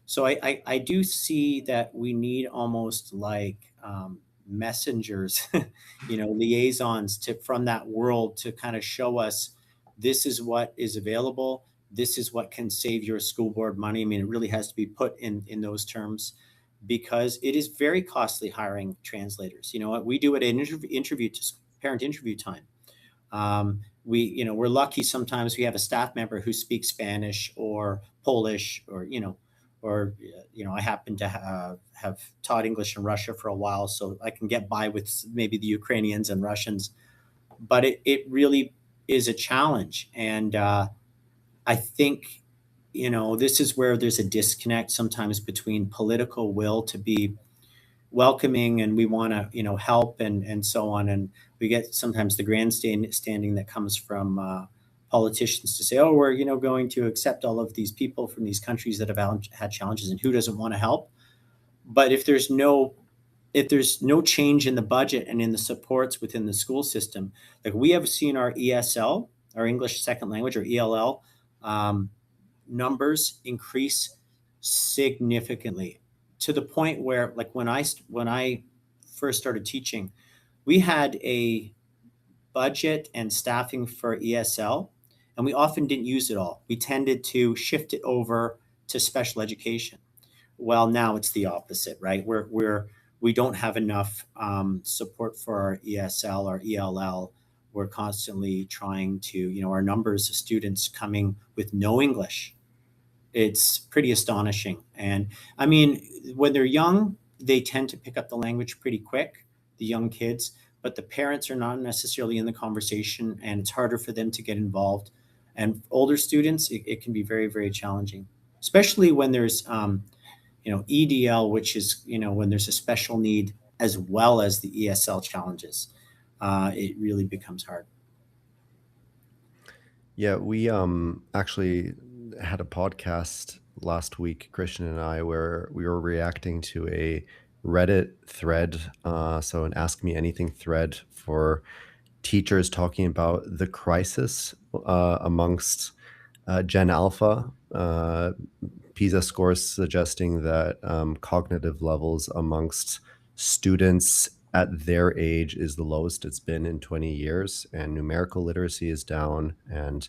So I do see that we need almost like messengers, liaisons from that world to kind of show us this is what is available. This is what can save your school board money. I mean, it really has to be put in those terms, because it is very costly hiring translators. You know what we do at an interview to parent interview time. We're lucky sometimes we have a staff member who speaks Spanish or Polish, or I happen to have taught English in Russia for a while, so I can get by with maybe the Ukrainians and Russians. But it really is a challenge, and I think this is where there's a disconnect sometimes between political will to be welcoming, and we want to help and so on, and we get sometimes the grandstanding that comes from politicians to say, oh, we're going to accept all of these people from these countries that have had challenges, and who doesn't want to help? But if there's no change in the budget and in the supports within the school system, like we have seen our ESL, our English second language, or ELL, um, numbers increase significantly, to the point where, like, when I first started teaching, we had a budget and staffing for ESL, and we often didn't use it all. We tended to shift it over to special education. Well, now it's the opposite, right? We don't have enough support for our ESL or ELL. We're constantly trying to, our numbers of students coming with no English, it's pretty astonishing. And I mean, when they're young, they tend to pick up the language pretty quick, the young kids, but the parents are not necessarily in the conversation, and it's harder for them to get involved. And older students, it can be very, very challenging, especially when there's, EDL, which is, when there's a special need as well as the ESL challenges. It really becomes hard. Yeah, we actually had a podcast last week, Christian and I, where we were reacting to a Reddit thread, so an Ask Me Anything thread for teachers talking about the crisis amongst Gen Alpha. PISA scores suggesting that cognitive levels amongst students at their age is the lowest it's been in 20 years, and numerical literacy is down, and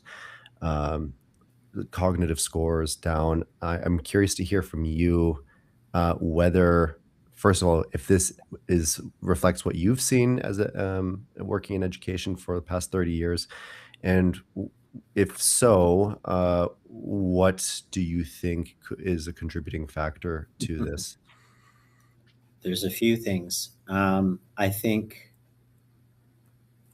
um, the cognitive scores down. I'm curious to hear from you whether, first of all, if this is reflects what you've seen as working in education for the past 30 years, and if so, what do you think is a contributing factor to this? There's a few things. I think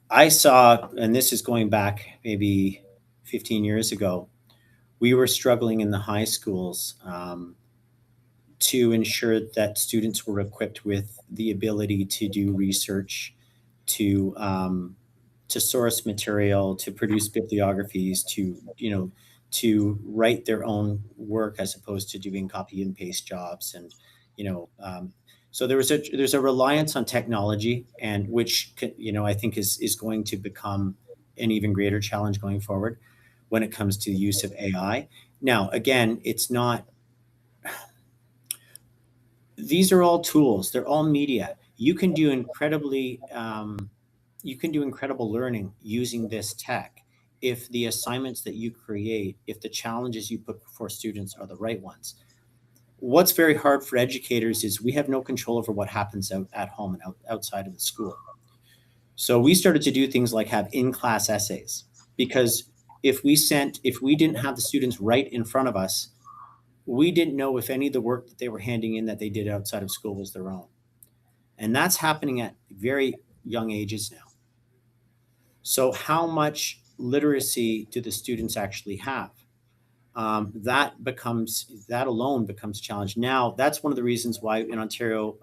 I saw, and this is going back maybe 15 years ago, we were struggling in the high schools to ensure that students were equipped with the ability to do research, to to source material, to produce bibliographies, to write their own work as opposed to doing copy and paste jobs, and you know. So there's a reliance on technology, and which I think is going to become an even greater challenge going forward when it comes to the use of AI. Now, again, it's not, these are all tools, they're all media. You can do incredible learning using this tech if the assignments that you create, if the challenges you put before students are the right ones. What's very hard for educators is we have no control over what happens out at home and outside of the school. So we started to do things like have in-class essays, because if we didn't have the students right in front of us, we didn't know if any of the work that they were handing in that they did outside of school was their own. And that's happening at very young ages now. So how much literacy do the students actually have? That alone becomes a challenge. Now, that's one of the reasons why in Ontario,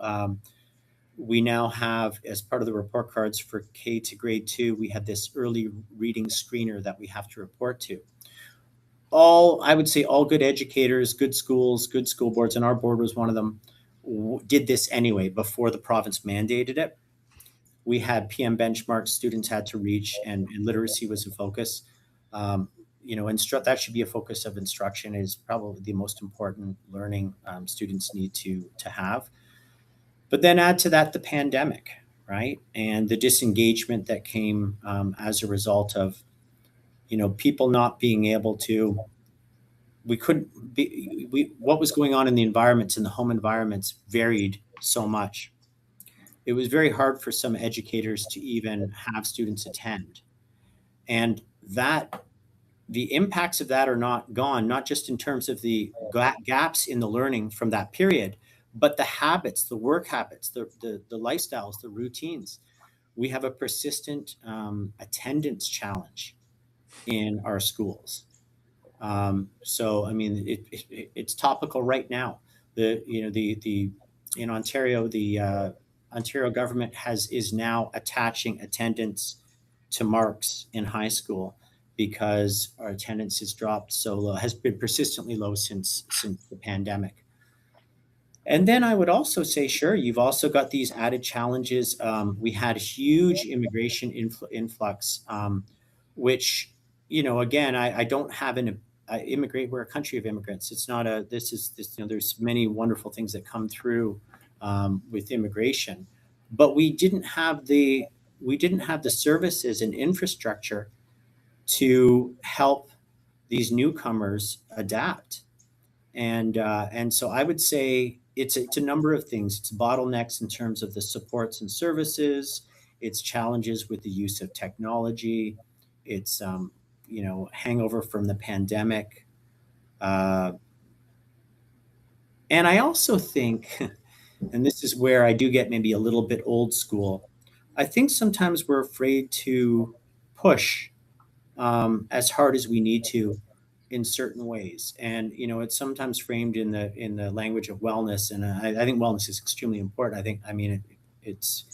we now have, as part of the report cards for K to grade 2, we have this early reading screener that we have to report to. I would say all good educators, good schools, good school boards, and our board was one of them, did this anyway before the province mandated it. We had PM benchmarks students had to reach, and literacy was a focus. Um, that should be a focus of instruction. Is probably the most important learning students need to have. But then add to that the pandemic, right, and the disengagement that came as a result of people not being able to. We couldn't be. What was going on in the environments, in the home environments, varied so much. It was very hard for some educators to even have students attend. And that the impacts of that are not gone, not just in terms of the gaps in the learning from that period, but the habits, the work habits, the lifestyles, the routines. We have a persistent attendance challenge in our schools. So, I mean, it's topical right now. The in Ontario, the Ontario government is now attaching attendance to marks in high school because our attendance has dropped so low, has been persistently low since the pandemic. And then I would also say, sure, you've also got these added challenges. We had a huge immigration influx, which, again, I don't have I immigrate. We're a country of immigrants. It's not a. This is this. There's many wonderful things that come through with immigration, but we didn't have the services and infrastructure to help these newcomers adapt. And so I would say it's a number of things. It's bottlenecks in terms of the supports and services. It's challenges with the use of technology. It's hangover from the pandemic. Uh, and I also think, and this is where I do get maybe a little bit old school. I think sometimes we're afraid to push as hard as we need to in certain ways, and it's sometimes framed in the language of wellness, and I think wellness is extremely important. It's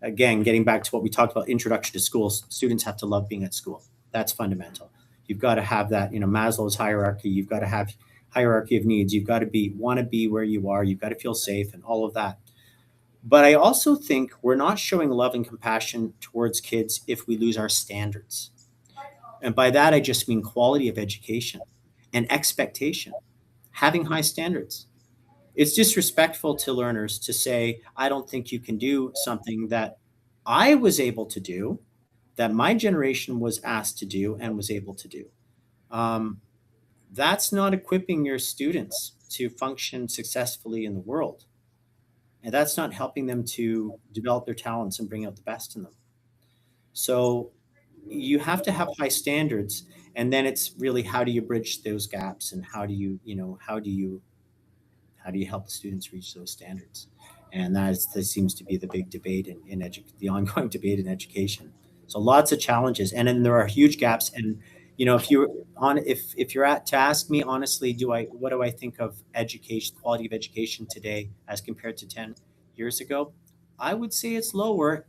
again getting back to what we talked about, introduction to school. Students have to love being at school. That's fundamental. You've got to have that, Maslow's hierarchy. You've got to have hierarchy of needs. You've got to want to be where you are. You've got to feel safe and all of that. But I also think we're not showing love and compassion towards kids if we lose our standards. And by that, I just mean quality of education and expectation, having high standards. It's disrespectful to learners to say, I don't think you can do something that I was able to do, that my generation was asked to do and was able to do. Um, that's not equipping your students to function successfully in the world. And that's not helping them to develop their talents and bring out the best in them. So you have to have high standards, and then it's really how do you bridge those gaps, and how do you help the students reach those standards? And that seems to be the big debate the ongoing debate in education. So lots of challenges, and then there are huge gaps. And if you're at to ask me honestly, what do I think of education, quality of education today as compared to 10 years ago? I would say it's lower,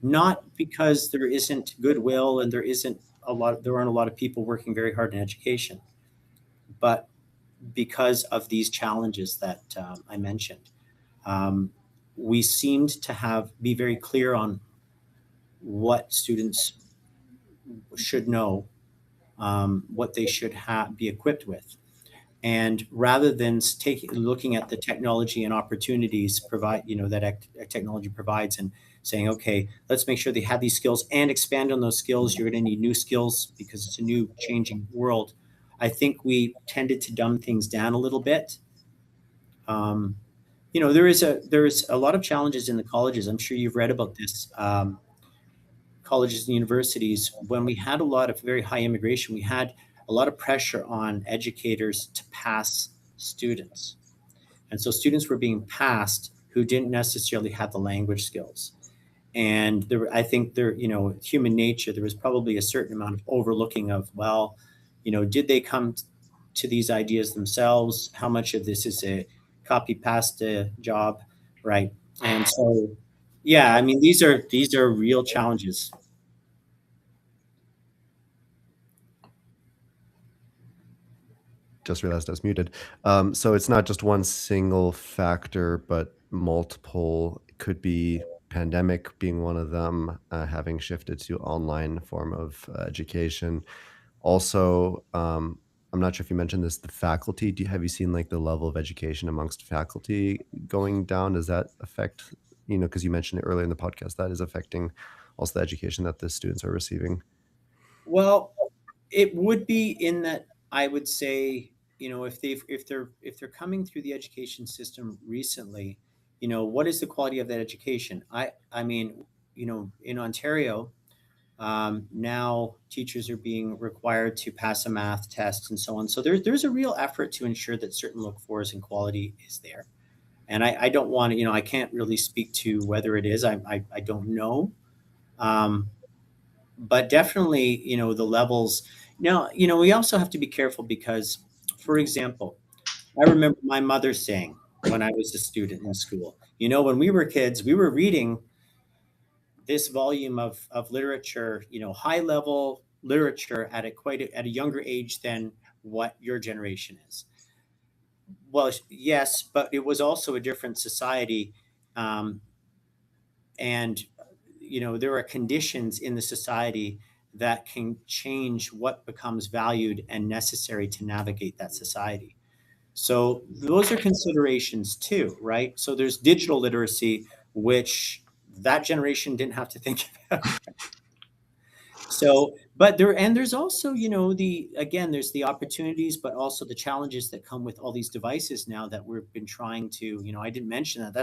not because there isn't goodwill and there aren't a lot of people working very hard in education, but because of these challenges that I mentioned. Um, we seemed to be very clear on what students should know, what they should be equipped with. And rather than looking at the technology and opportunities technology provides, and saying, okay, let's make sure they have these skills and expand on those skills. You're going to need new skills because it's a new changing world. I think we tended to dumb things down a little bit. Um, there is a lot of challenges in the colleges. I'm sure you've read about this. Colleges and universities, when we had a lot of very high immigration, we had a lot of pressure on educators to pass students. And so students were being passed who didn't necessarily have the language skills. And I think human nature, there was probably a certain amount of overlooking of, well, did they come to these ideas themselves? How much of this is a copy pasta job, right? And so, yeah, I mean, these are real challenges. Just realized I was muted. So it's not just one single factor, but multiple. It could be pandemic being one of them, having shifted to online form of education. Also, I'm not sure if you mentioned this, the faculty. Have you seen like the level of education amongst faculty going down? Does that affect, because you mentioned it earlier in the podcast, that is affecting also the education that the students are receiving? Well, it would be in that, I would say, if they're coming through the education system recently, what is the quality of that education? I mean, in Ontario, now teachers are being required to pass a math test and so on. So there's a real effort to ensure that certain look fors and quality is there. And I don't want to, I can't really speak to whether it is. I don't know. Um, but definitely, the levels. Now, we also have to be careful because, for example, I remember my mother saying when I was a student in school, when we were kids, we were reading this volume of literature, high level literature at a younger age than what your generation is. Well, yes, but it was also a different society. Um, and there are conditions in the society that can change what becomes valued and necessary to navigate that society. So those are considerations too, right? So there's digital literacy, which that generation didn't have to think about. So, but there's also, there's the opportunities, but also the challenges that come with all these devices now that we've been trying to, I didn't mention that.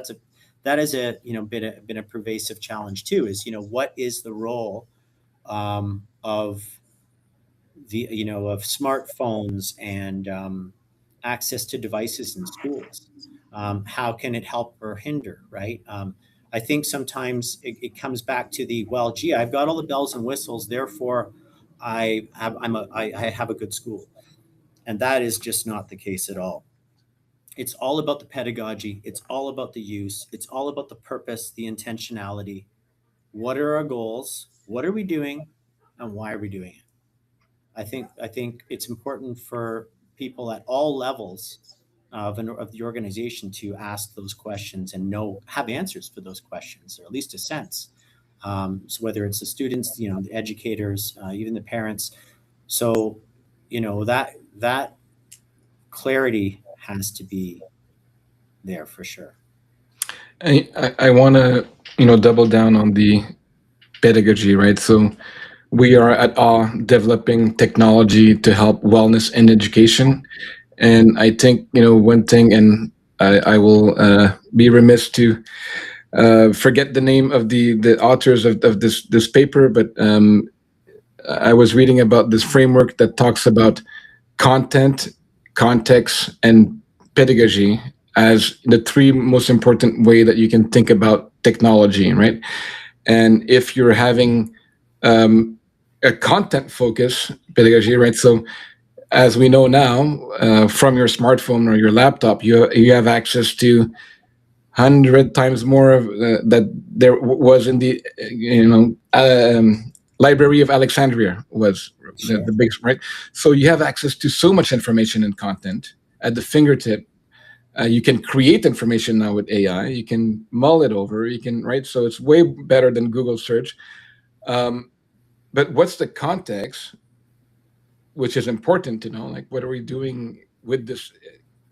That is a, been a pervasive challenge too, is, what is the role of of smartphones and access to devices in schools. How can it help or hinder, right? I think sometimes it comes back to the, well, gee, I've got all the bells and whistles, therefore I have a good school, and that is just not the case at all. It's all about the pedagogy. It's all about the use. It's all about the purpose, the intentionality. What are our goals? What are we doing? And why are we doing it? I think it's important for people at all levels of the organization to ask those questions and have answers for those questions, or at least a sense. So whether it's the students, the educators, even the parents. So that clarity has to be there for sure. I want to double down on the pedagogy, right? So we are at all developing technology to help wellness in education, and I think one thing, and I will be remiss to forget the name of the authors of this paper, but I was reading about this framework that talks about content, context, and pedagogy as the three most important way that you can think about technology, right? And if you're having a content focus pedagogy, right? So as we know now, from your smartphone or your laptop, you have access to 100 times more of that there was in the Library of Alexandria was the Sure. big, right. So you have access to so much information and content at the fingertip. You can create information now with AI. You can mull it over. You can, right. So it's way better than Google search. Um, but what's the context, which is important to know? Like, what are we doing with this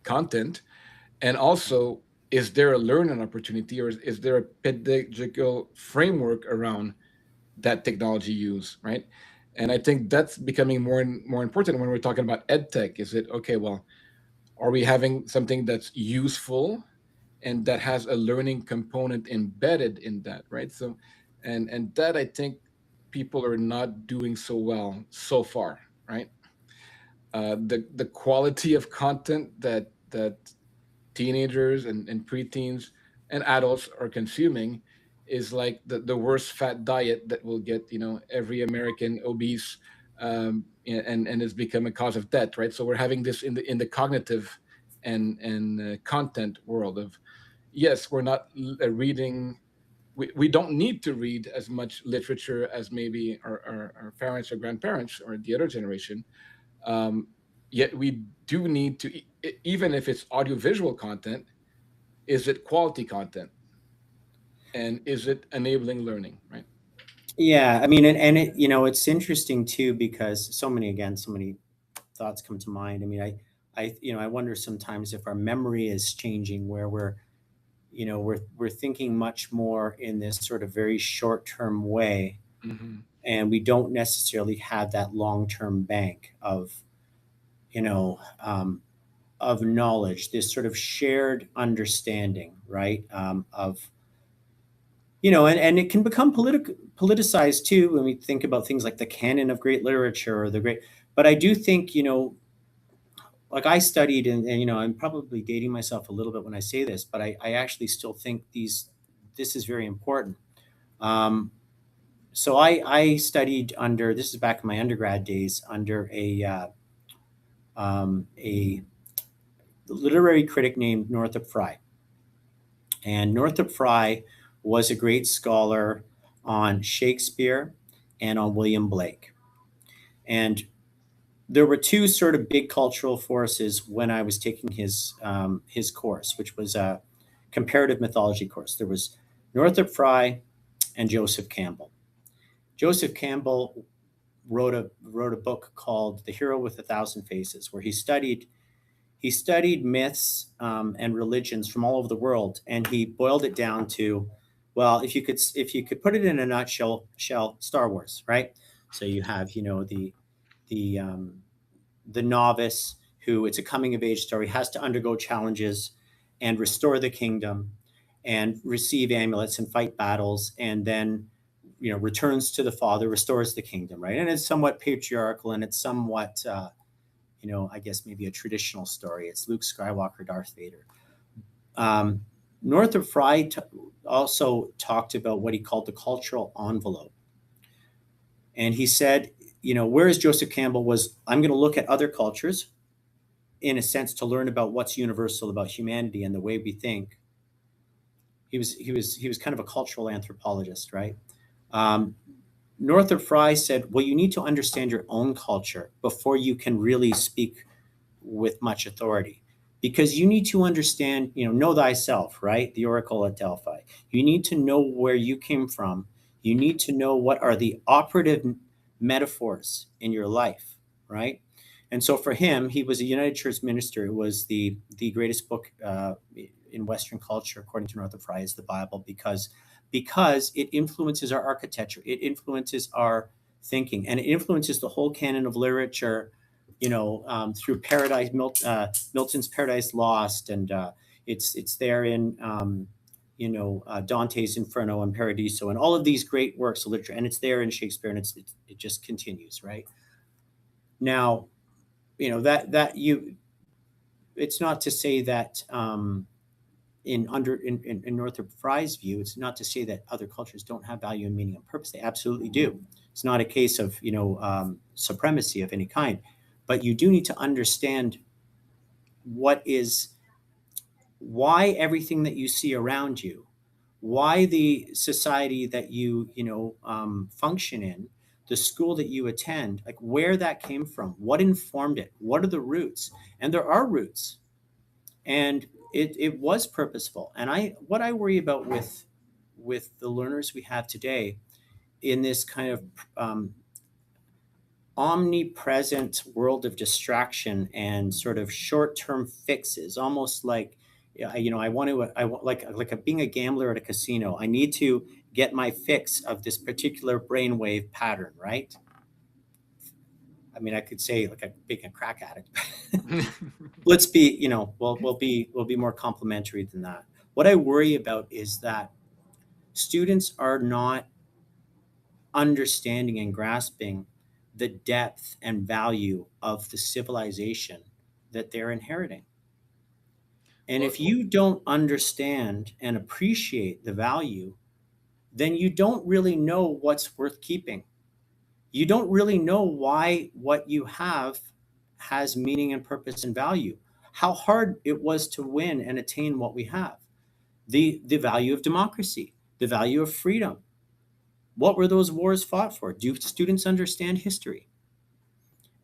content? And also, is there a learning opportunity, or is there a pedagogical framework around that technology use, right? And I think that's becoming more and more important when we're talking about ed tech. Is it okay? Well, are we having something that's useful and that has a learning component embedded in that, right? So, and that I think people are not doing so well so far, right? The quality of content that teenagers and preteens and adults are consuming is like the worst fat diet that will get every American obese, and has become a cause of death, right? So we're having this in the cognitive and content world of, yes, we're not reading. We don't need to read as much literature as maybe our parents or grandparents or the other generation. um, Yet we do need to, even if it's audiovisual content, is it quality content, and is it enabling learning, right? Yeah, I mean, and it, it's interesting too, because so many thoughts come to mind. I mean, I wonder sometimes if our memory is changing, where we're thinking much more in this sort of very short term way, Hmm. and we don't necessarily have that long term bank you know, um, of knowledge, this sort of shared understanding, right? Of and it can become politicized too when we think about things like the canon of great literature or the great. But I do think like I studied, and I'm probably dating myself a little bit when I say this, but I actually still think this is very important. Um, so I studied under, this is back in my undergrad days, under a literary critic named Northrop Frye. And Northrop Frye was a great scholar on Shakespeare and on William Blake. And there were two sort of big cultural forces when I was taking his course, which was a comparative mythology course. There was Northrop Frye and Joseph Campbell. Joseph Campbell wrote a book called The Hero with a Thousand Faces, where he studied myths and religions from all over the world, and he boiled it down to, well, if you could put it in a nutshell, Star Wars, right? So you have the the novice who, it's a coming of age story, has to undergo challenges and restore the kingdom and receive amulets and fight battles, and then returns to the father, restores the kingdom, right? And it's somewhat patriarchal, and it's somewhat I guess maybe a traditional story. It's Luke Skywalker, Darth Vader. Um, Northrop Frye also talked about what he called the cultural envelope. And he said, whereas Joseph Campbell was, I'm going to look at other cultures in a sense to learn about what's universal about humanity and the way we think. He was kind of a cultural anthropologist, right? Um, Northrop Frye said, well, you need to understand your own culture before you can really speak with much authority, because you need to understand, know thyself, right? The oracle at Delphi. You need to know where you came from. You need to know what are the operative metaphors in your life, right? And so for him, he was a United Church minister. It was the greatest book in Western culture, according to Northrop Frye, is the Bible, because it influences our architecture, it influences our thinking, and it influences the whole canon of literature, through Milton's Paradise Lost, and it's there in Dante's Inferno and Paradiso, and all of these great works of literature, and it's there in Shakespeare, and it just continues, right? Now, that you, it's not to say that in Northrop Frye's view, it's not to say that other cultures don't have value and meaning and purpose. They absolutely do. It's not a case of supremacy of any kind, but you do need to understand what is why everything that you see around you, why the society that you function in, the school that you attend, like where that came from, what informed it, what are the roots, and there are roots, and it was purposeful. And what I worry about with the learners we have today in this kind of um, omnipresent world of distraction and sort of short-term fixes, almost like, yeah, I want like a, being a gambler at a casino. I need to get my fix of this particular brainwave pattern, right? I mean, I could say like a being a crack addict. Let's be, we'll be more complimentary than that. What I worry about is that students are not understanding and grasping the depth and value of the civilization that they're inheriting. And Well, if you don't understand and appreciate the value, then you don't really know what's worth keeping. You don't really know why what you have has meaning and purpose and value. How hard it was to win and attain what we have. The value of democracy, the value of freedom. What were those wars fought for? Do students understand history?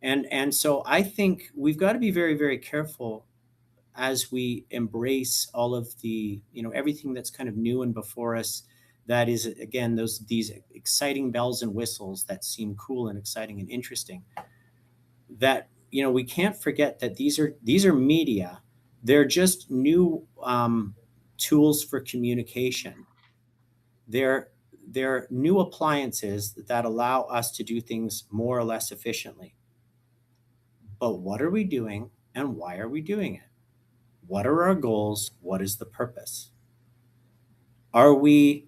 And so I think we've got to be very, very careful as we embrace all of the, everything that's kind of new and before us, that is, again, these exciting bells and whistles that seem cool and exciting and interesting, that, we can't forget that these are media. They're just new tools for communication. They're new appliances that allow us to do things more or less efficiently. But what are we doing and why are we doing it? What are our goals? What is the purpose? Are we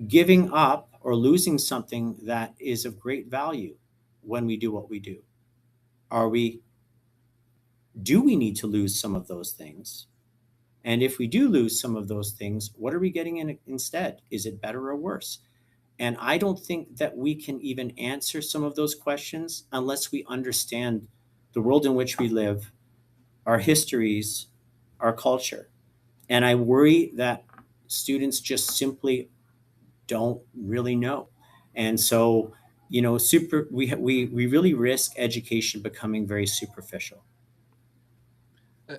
giving up or losing something that is of great value when we do what we do? Are we Do we need to lose some of those things? And if we do lose some of those things, what are we getting in instead? Is it better or worse? And I don't think that we can even answer some of those questions unless we understand the world in which we live, our histories, our culture. And I worry that students just simply don't really know. And so, we really risk education becoming very superficial.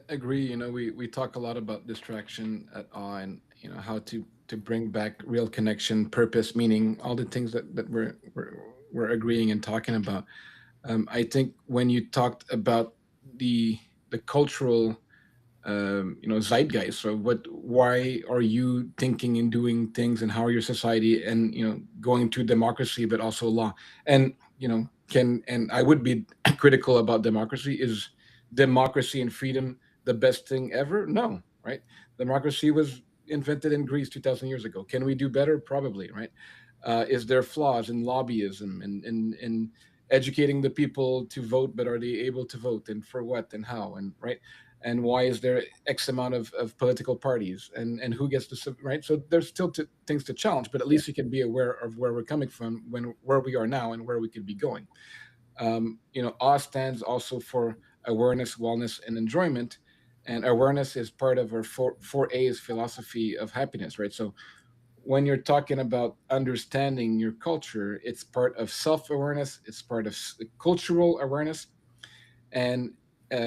agree. We talk a lot about distraction at awe, and how to bring back real connection, purpose, meaning, all the things that we're agreeing and talking about. I think when you talked about the cultural zeitgeist, so why are you thinking and doing things, and how are your society, and going to democracy but also law, and can, and I would be critical about democracy. Is democracy and freedom the best thing ever? No, right? Democracy was invented in Greece 2000 years ago. Can we do better? Probably, right? Is there flaws in lobbyism and educating the people to vote, but are they able to vote, and for what and how, and right? And why is there X amount of political parties, and who gets to, right? So there's still things to challenge, but at least you can be aware of where we're coming from, where we are now, and where we could be going. A stands also for awareness, wellness, and enjoyment. And awareness is part of our four A's philosophy of happiness, right? So when you're talking about understanding your culture, it's part of self-awareness, it's part of cultural awareness. And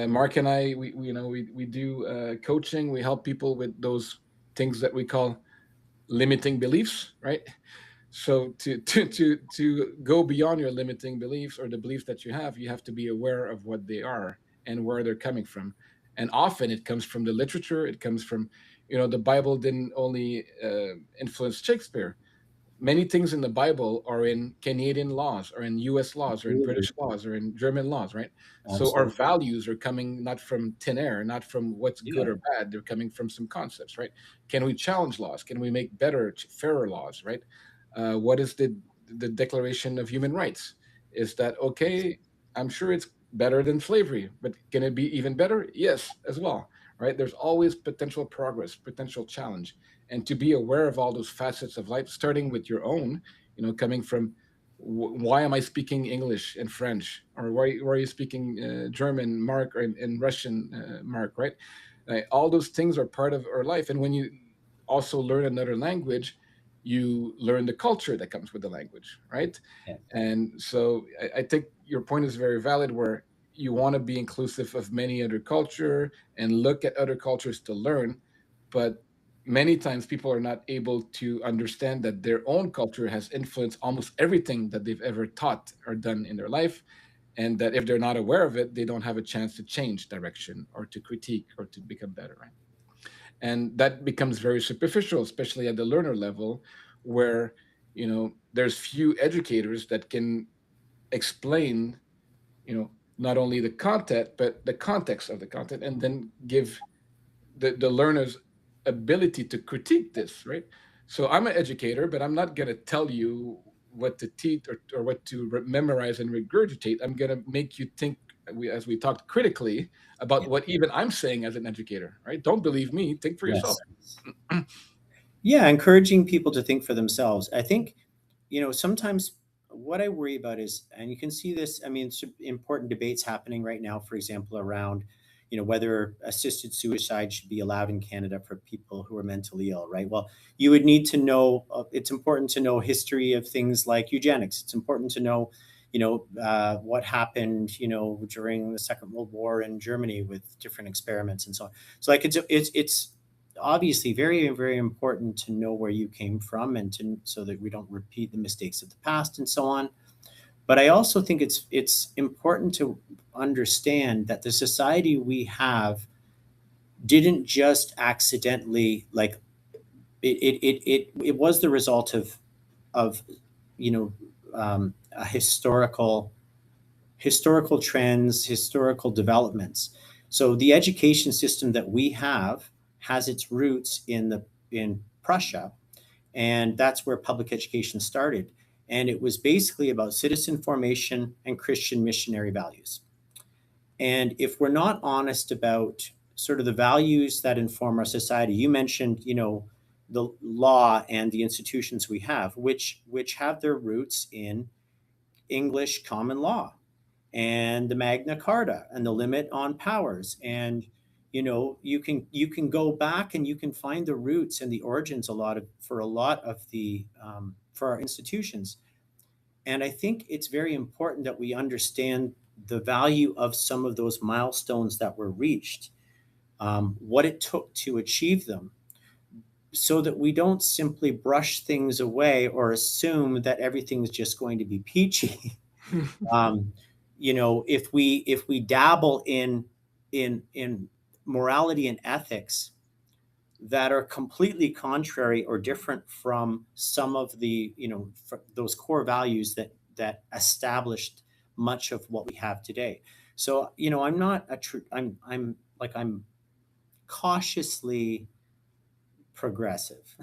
Mark and I, we do coaching. We help people with those things that we call limiting beliefs, right? So to go beyond your limiting beliefs, or the beliefs that you have to be aware of what they are and where they're coming from. And often it comes from the literature. It comes from, the Bible didn't only influence Shakespeare. Many things in the Bible are in Canadian laws, or in US laws, or in Absolutely. British laws, or in German laws, right? So our Absolutely. values are coming not from thin air, not from what's good Yeah. or bad. They're coming from some concepts, right? Can we challenge laws? Can we make better, fairer laws, right? What is the Declaration of Human Rights? Is that okay? I'm sure it's better than slavery, but can it be even better? Yes, as well, right? There's always potential progress, potential challenge, and to be aware of all those facets of life, starting with your own, coming from, why am I speaking English and French, or why are you speaking German, Mark, or in Russian, Mark, right? All those things are part of our life, and when you also learn another language, you learn the culture that comes with the language, right? Yeah. And so I think your point is very valid, where you want to be inclusive of many other culture and look at other cultures to learn. But many times people are not able to understand that their own culture has influenced almost everything that they've ever taught or done in their life. and that if they're not aware of it, they don't have a chance to change direction or to critique or to become better, right? And that becomes very superficial, especially at the learner level, where there's few educators that can explain, not only the content but the context of the content, and then give the learner's ability to critique this, right? So I'm an educator, but I'm not going to tell you what to teach, or what to memorize and regurgitate. I'm going to make you think, as we talked, critically about Yeah. what even I'm saying as an educator, right? Don't believe me, think for yourself. Yes. Yeah, encouraging people to think for themselves. I think, sometimes what I worry about is, and you can see this, I mean, important debates happening right now, for example, around, whether assisted suicide should be allowed in Canada for people who are mentally ill, right? Well, you would need to know, it's important to know history of things like eugenics. It's important to know, what happened, during the Second World War in Germany with different experiments and so on. So like, it's obviously very, very important to know where you came from, and so that we don't repeat the mistakes of the past and so on. But I also think it's important to understand that the society we have didn't just accidentally, like, it was the result of you know a historical trends, historical developments. So the education system that we have has its roots in Prussia, and that's where public education started. And it was basically about citizen formation and Christian missionary values. And if we're not honest about sort of the values that inform our society, you mentioned, the law and the institutions we have, which have their roots in English common law and the Magna Carta and the limit on powers. And you can go back and you can find the roots and the origins for a lot of the for our institutions. And I think it's very important that we understand the value of some of those milestones that were reached, what it took to achieve them, so that we don't simply brush things away or assume that everything's just going to be peachy. um, if we dabble in morality and ethics that are completely contrary or different from some of the those core values that established much of what we have today. So I'm not a true I'm cautiously progressive.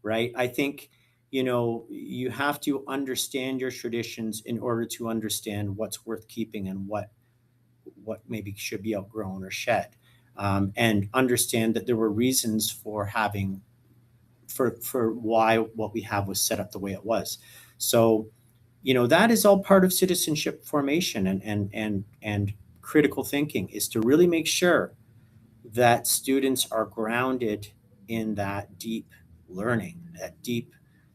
Right? I think you have to understand your traditions in order to understand what's worth keeping and what maybe should be outgrown or shed, and understand that there were reasons for having for why what we have was set up the way it was. So that is all part of citizenship formation, and critical thinking is to really make sure that students are grounded in that deep learning,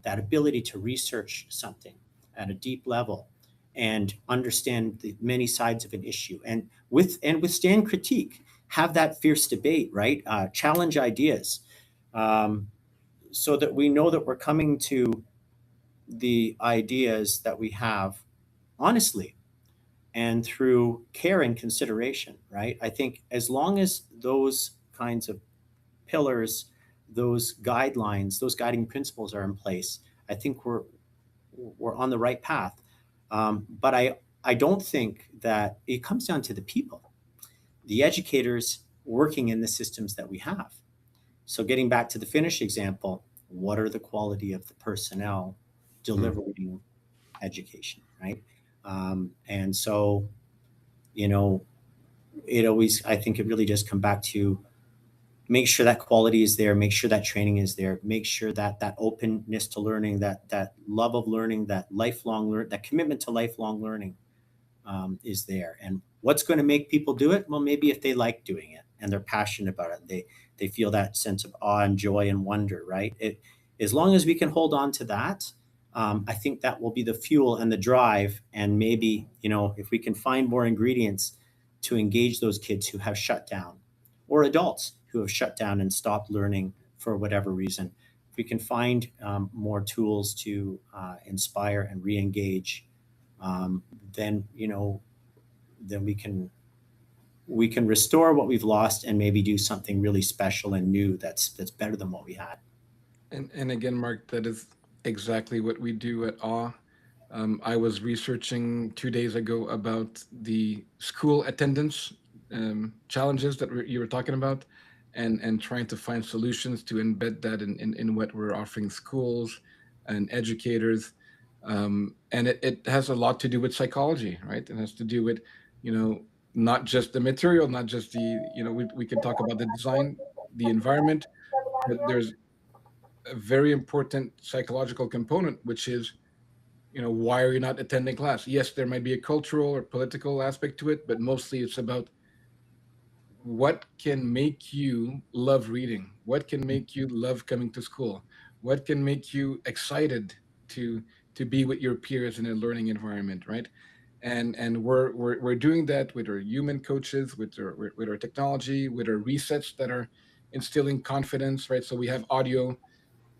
that ability to research something at a deep level and understand the many sides of an issue, and withstand critique, have that fierce debate, right? Challenge ideas, um, so that we know that we're coming to the ideas that we have honestly and through care and consideration, right? I think as long as those kinds of pillars, those guidelines, those guiding principles are in place, I think we're on the right path. But I don't think that it comes down to the people, the educators working in the systems that we have. So getting back to the Finnish example, what are the quality of the personnel Mm. delivering education, right? And so, you know, it always, I think it really does come back to make sure that quality is there, make sure that training is there, make sure that that openness to learning, that love of learning, that that commitment to lifelong learning, is there. And what's going to make people do it? Well, maybe if they like doing it and they're passionate about it, they feel that sense of awe and joy and wonder, right? As long as we can hold on to that, I think that will be the fuel and the drive. And maybe if we can find more ingredients to engage those kids who have shut down, or adults who have shut down and stopped learning for whatever reason, if we can find more tools to inspire and re-engage um, then then we can restore what we've lost and maybe do something really special and new that's better than what we had. And again, Mark, that is exactly what we do at Awe. I was researching 2 days ago about the school attendance challenges that you were talking about, and trying to find solutions to embed that in what we're offering schools and educators. And it has a lot to do with psychology, right? It has to do with, you know, not just the material, not just we can talk about the design, the environment, but there's a very important psychological component, which is, why are you not attending class? Yes, there might be a cultural or political aspect to it, but mostly it's about what can make you love reading, what can make you love coming to school, what can make you excited to to be with your peers in a learning environment, right? And we're doing that with our human coaches, with our technology, with our resets that are instilling confidence, right? So we have audio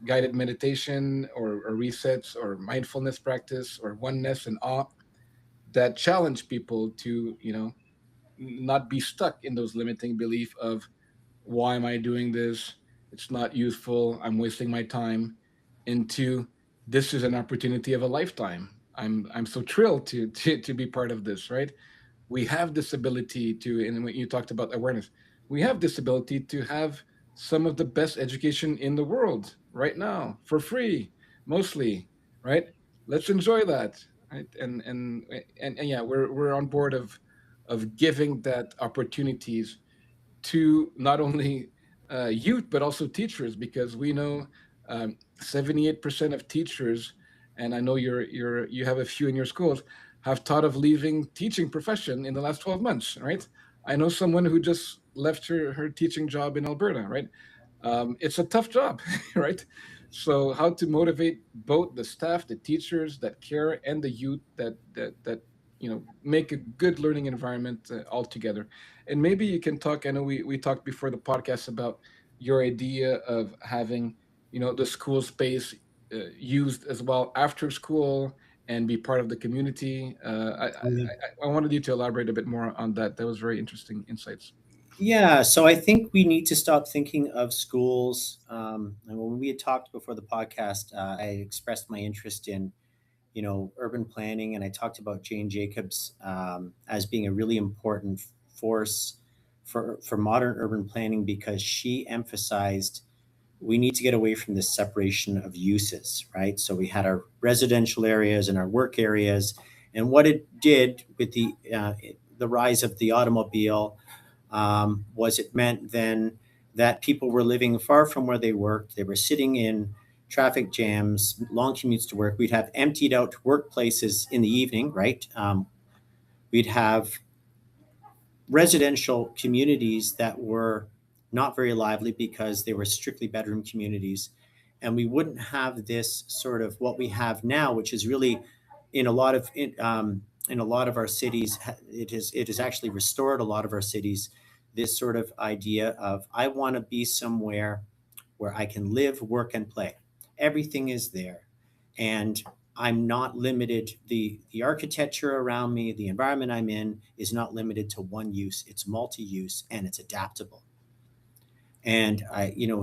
guided meditation, or resets, or mindfulness practice, or oneness and awe, that challenge people to, not be stuck in those limiting belief of, why am I doing this? It's not useful. I'm wasting my time. Into, this is an opportunity of a lifetime. I'm so thrilled to be part of this, right? We have this ability to, and when you talked about awareness, we have this ability to have some of the best education in the world right now for free, mostly, right? Let's enjoy that, right? And yeah, we're on board of giving that opportunities to not only youth but also teachers, because we know 78% of teachers, and I know you have a few in your schools, have thought of leaving teaching profession in the last 12 months, right? I know someone who just left her teaching job in Alberta, right? It's a tough job, right? So how to motivate both the staff, the teachers that care, and the youth that make a good learning environment all together. And maybe you can talk. I know we talked before the podcast about your idea of having the school space used as well after school and be part of the community. I wanted you to elaborate a bit more on that. That was very interesting insights. Yeah, so I think we need to stop thinking of schools. And when we had talked before the podcast, I expressed my interest in, urban planning, and I talked about Jane Jacobs as being a really important force for modern urban planning, because she emphasized we need to get away from this separation of uses, right? So we had our residential areas and our work areas, and what it did with the rise of the automobile was it meant then that people were living far from where they worked. They were sitting in traffic jams, long commutes to work. We'd have emptied out workplaces in the evening, right? We'd have residential communities that were not very lively because they were strictly bedroom communities. And we wouldn't have this sort of what we have now, which is really in a lot of in a lot of our cities, it has actually restored a lot of our cities. This sort of idea of I want to be somewhere where I can live, work, and play. Everything is there, and I'm not limited. The architecture around me, the environment I'm in, is not limited to one use. It's multi-use and it's adaptable. And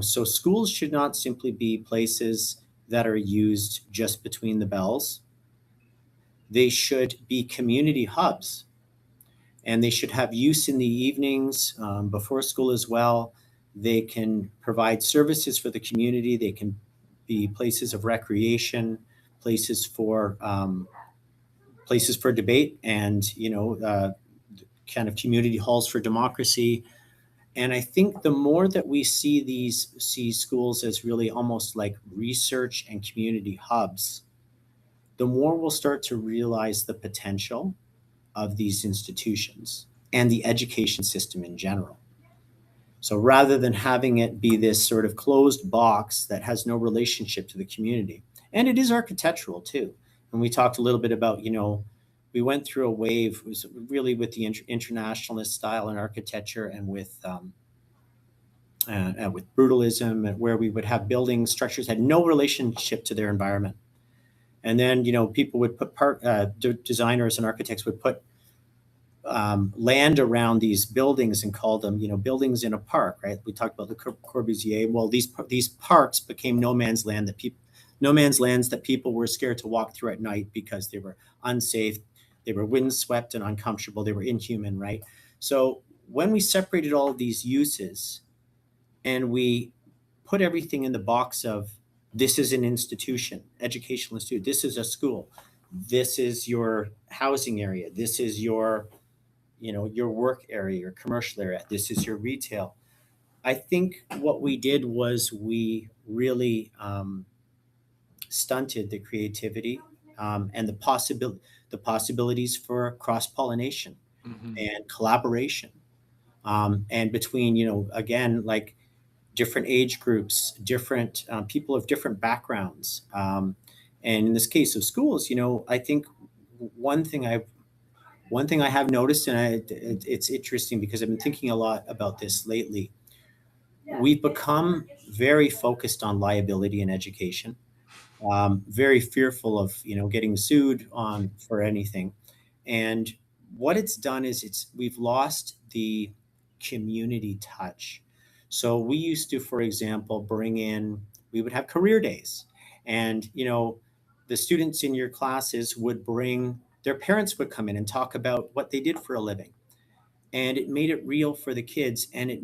so schools should not simply be places that are used just between the bells. They should be community hubs, and they should have use in the evenings before school as well. They can provide services for the community. They can be places of recreation, places for debate, and kind of community halls for democracy. And I think the more that we see schools as really almost like research and community hubs, the more we'll start to realize the potential of these institutions and the education system in general. So rather than having it be this sort of closed box that has no relationship to the community, and it is architectural too. And we talked a little bit about, we went through a wave, was really with the internationalist style in architecture, and with brutalism, where we would have building structures had no relationship to their environment. And then, people would put designers and architects would put land around these buildings and call them, buildings in a park, right? We talked about the Corbusier. Well, these parks became no man's lands that people were scared to walk through at night because they were unsafe, they were windswept and uncomfortable, they were inhuman, right? So when we separated all of these uses and we put everything in the box of, this is an institution, educational institute, this is a school, this is your housing area, this is your your work area, your commercial area, this is your retail. I think what we did was we really stunted the creativity, and the possibilities for cross pollination Hmm. and collaboration, and between, again, like different age groups, different people of different backgrounds, and in this case of schools, I think one thing I one thing I have noticed, and it's interesting because I've been thinking a lot about this lately. We've become very focused on liability in education, very fearful of getting sued on for anything, and what it's done is we've lost the community touch. So we used to, for example, we would have career days, and the students in your classes would bring their parents would come in and talk about what they did for a living, and it made it real for the kids, and it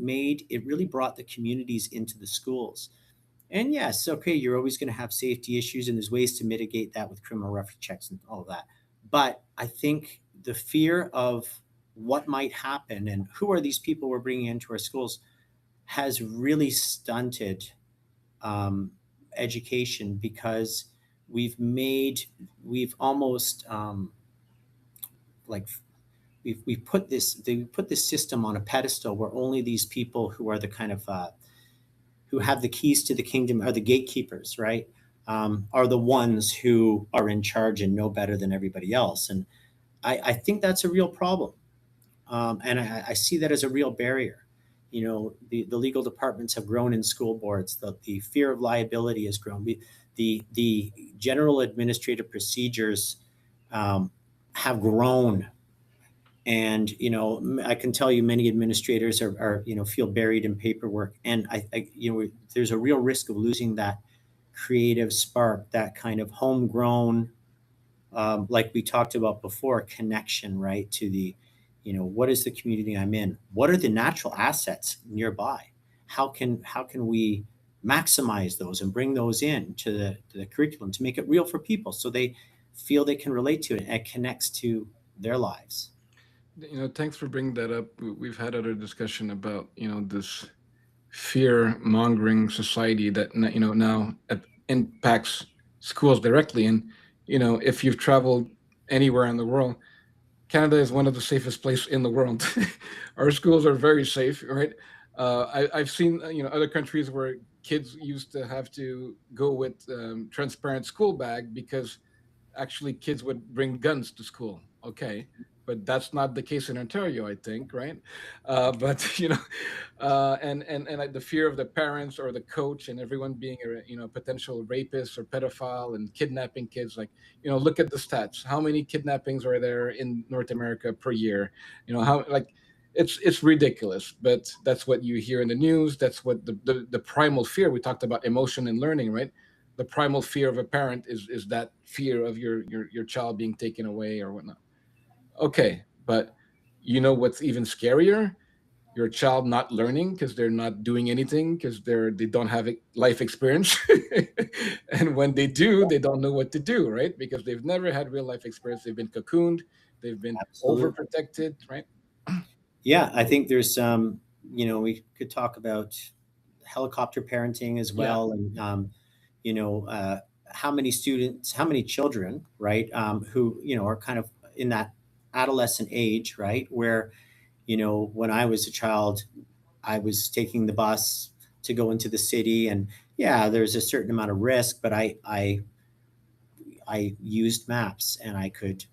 really brought the communities into the schools. And yes, okay, you're always going to have safety issues, and there's ways to mitigate that with criminal reference checks and all of that. But I think the fear of what might happen and who are these people we're bringing into our schools has really stunted um, education, because we've almost like we've put this system on a pedestal where only these people who are the kind of who have the keys to the kingdom, are the gatekeepers, right? Are the ones who are in charge and know better than everybody else. And I think that's a real problem. And I see that as a real barrier. The legal departments have grown in school boards. The fear of liability has grown. The general administrative procedures um, have grown, and I can tell you many administrators are feel buried in paperwork, and there's a real risk of losing that creative spark, that kind of homegrown, like we talked about before, connection, right, to the what is the community I'm in, what are the natural assets nearby, how can we maximize those and bring those in to the curriculum to make it real for people so they feel they can relate to it and it connects to their lives. Thanks for bringing that up. We've had other discussion about this fear mongering society that now impacts schools directly. And if you've traveled anywhere in the world, Canada is one of the safest places in the world. Our schools are very safe, right? I've seen other countries where kids used to have to go with transparent school bag because actually kids would bring guns to school. Okay, but that's not the case in Ontario, I think, right? But and like the fear of the parents or the coach and everyone being a potential rapist or pedophile and kidnapping kids. Like look at the stats. How many kidnappings are there in North America per year? How like. It's ridiculous, but that's what you hear in the news. That's what the primal fear we talked about, emotion and learning, right? The primal fear of a parent is that fear of your child being taken away or whatnot. Okay, but what's even scarier? Your child not learning because they're not doing anything because they don't have life experience, and when they do, they don't know what to do, right? Because they've never had real life experience. They've been cocooned. They've been Absolutely. overprotected, right? Yeah, I think there's we could talk about helicopter parenting as Yeah, well, and you know, uh, how many children, right, who are kind of in that adolescent age, right, where when I was a child, I was taking the bus to go into the city, and yeah, there's a certain amount of risk, but I used maps, and I could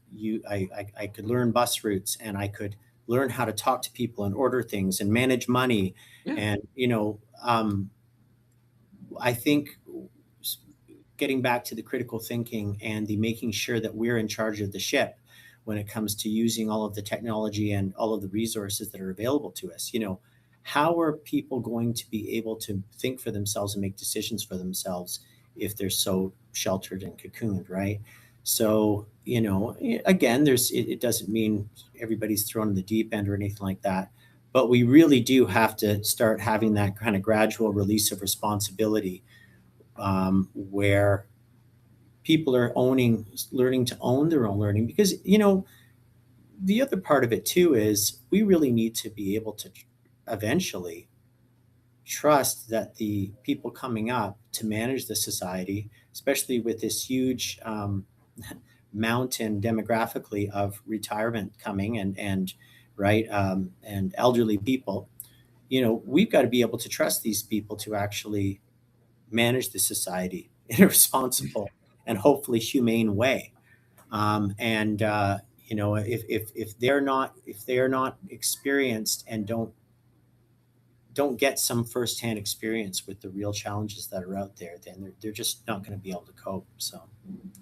learn bus routes, and I could learn how to talk to people and order things and manage money. yeah, And I think getting back to the critical thinking and the making sure that we're in charge of the ship when it comes to using all of the technology and all of the resources that are available to us. How are people going to be able to think for themselves and make decisions for themselves if they're so sheltered and cocooned, right? So, again, it doesn't mean everybody's thrown in the deep end or anything like that, but we really do have to start having that kind of gradual release of responsibility, where people are learning to own their own learning. Because, the other part of it too is we really need to be able to eventually trust that the people coming up to manage the society, especially with this huge mountain demographically of retirement coming, and right, and elderly people, we've got to be able to trust these people to actually manage the society in a responsible and hopefully humane way. And if they're not experienced and don't get some firsthand experience with the real challenges that are out there, then they're just not going to be able to cope. So,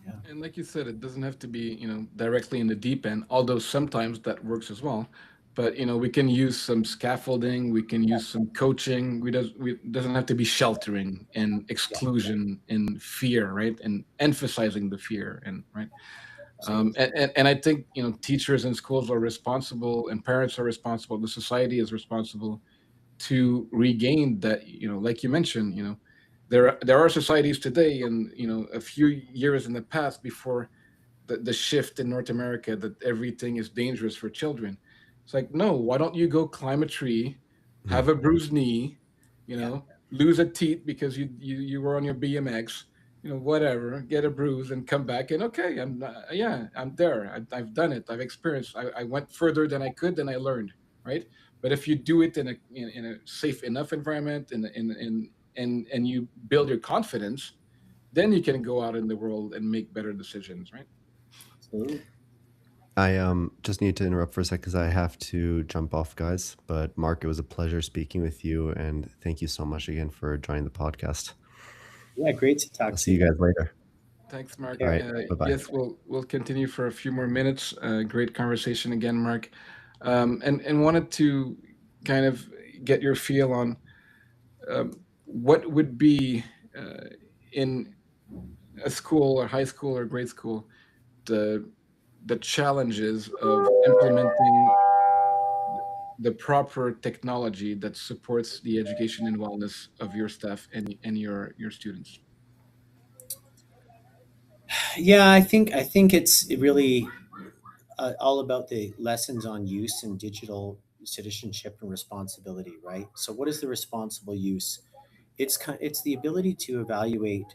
yeah, And like you said, it doesn't have to be, directly in the deep end, although sometimes that works as well. But, we can use some scaffolding, we can use some coaching. We doesn't have to be sheltering and yeah, exclusion and fear, right? And emphasizing the fear, and right. absolutely. And I think, teachers and schools are responsible, and parents are responsible. The society is responsible to regain that, like you mentioned, there are societies today, and a few years in the past, before the shift in North America, that everything is dangerous for children. It's like, no, why don't you go climb a tree, Mhm. have a bruised knee, Yeah, lose a teeth because you were on your BMX, whatever, get a bruise and come back, and okay, yeah, I'm there. I've done it. I've experienced. I went further than I could, than I learned, right? But if you do it in a safe enough environment, and you build your confidence, then you can go out in the world and make better decisions, right? absolutely. I just need to interrupt for a sec because I have to jump off, guys. But Mark, it was a pleasure speaking with you, and thank you so much again for joining the podcast. Yeah, great to I'll talk to see you you. guys later. Thanks, Take Mark. All care. right, bye bye. Yes, we'll continue for a few more minutes. Great conversation again, Mark. And wanted to kind of get your feel on, what would be, in a school or high school or grade school, the the challenges of implementing the proper technology that supports the education and wellness of your staff and your students. Yeah, I think it's really all about the lessons on use and digital citizenship and responsibility, right? So, what is the responsible use? It's the ability to evaluate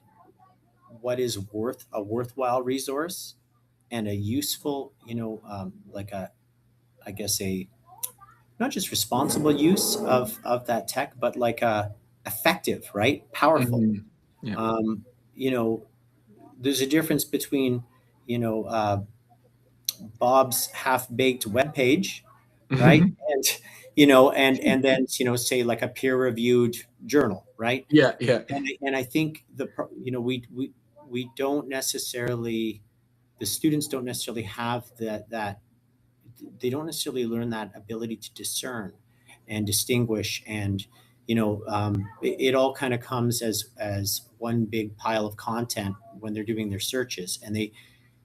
what is worth a worthwhile resource and a useful, like I guess a not just responsible use of that tech, but like a effective, right? Powerful. Hmm. Yeah. Um, you know, there's a difference between, you know, Bob's half baked web page, right? And and then say like a peer reviewed journal, right? Yeah, yeah. And I think we don't necessarily the students don't necessarily have that they don't necessarily learn that ability to discern and distinguish, and it all kind of comes as one big pile of content when they're doing their searches, and they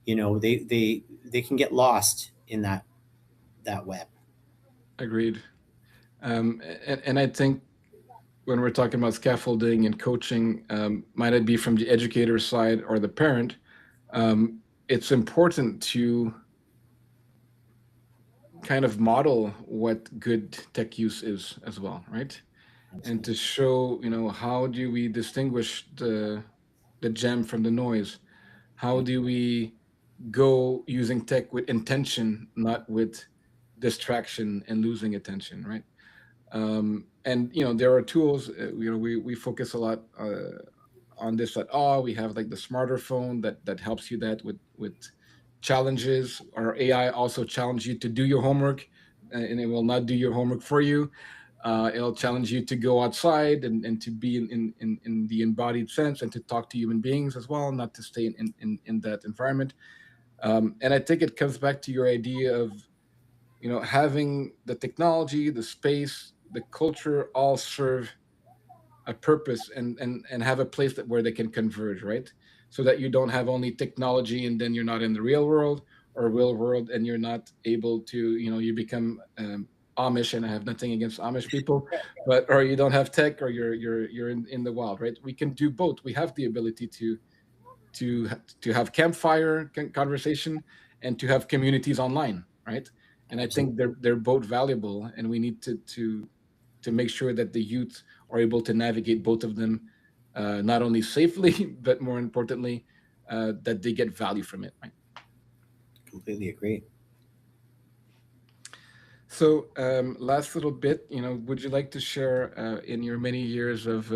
can get lost in that web. Agreed. And I think when we're talking about scaffolding and coaching, might it be from the educator side or the parent, it's important to kind of model what good tech use is as well, right? And to Absolutely. show, how do we distinguish the gem from the noise? How Yeah, do we go using tech with intention, not with distraction and losing attention, right? And there are tools. We focus a lot on this. That, we have like the smarter phone that helps you that with challenges. Or AI also challenge you to do your homework, and it will not do your homework for you. It'll challenge you to go outside and to be in the embodied sense and to talk to human beings as well, not to stay in that environment. And I think it comes back to your idea of, having the technology, the space, the culture all serve a purpose and have a place where they can converge, right? So that you don't have only technology and then you're not in the real world, or real world and you're not able to, you become Amish, and I have nothing against Amish people, but or you don't have tech, or you're in the wild, right? We can do both. We have the ability to have campfire conversation and to have communities online, right? And I think Absolutely. they're both valuable, and we need to make sure that the youth are able to navigate both of them, not only safely but more importantly, that they get value from it, right? Completely agree. So, last little bit, would you like to share, in your many years of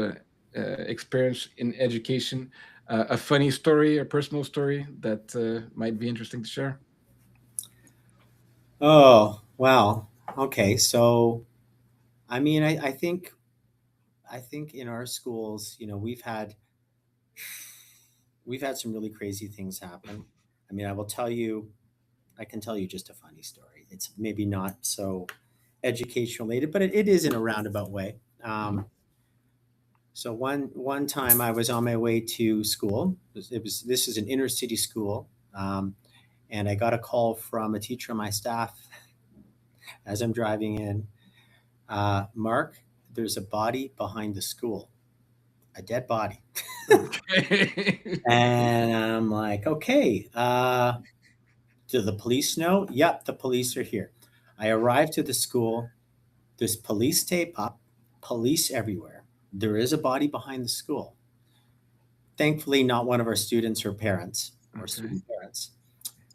experience in education, a funny story, a personal story that might be interesting to share? Oh, wow. Okay. So, I mean, I think in our schools, we've had some really crazy things happen. I mean, I can tell you just a funny story. It's maybe not so education related, but it is in a roundabout way. Mhm. So one time I was on my way to school. This is an inner city school, and I got a call from a teacher on my staff as I'm driving in. Mark, there's a body behind the school, a dead body. Okay. And I'm like, okay, do the police know? Yep, the police are here. I arrived to the school. There's police tape up, police everywhere. There is a body behind the school. Thankfully, not one of our students or parents or Okay. student parents.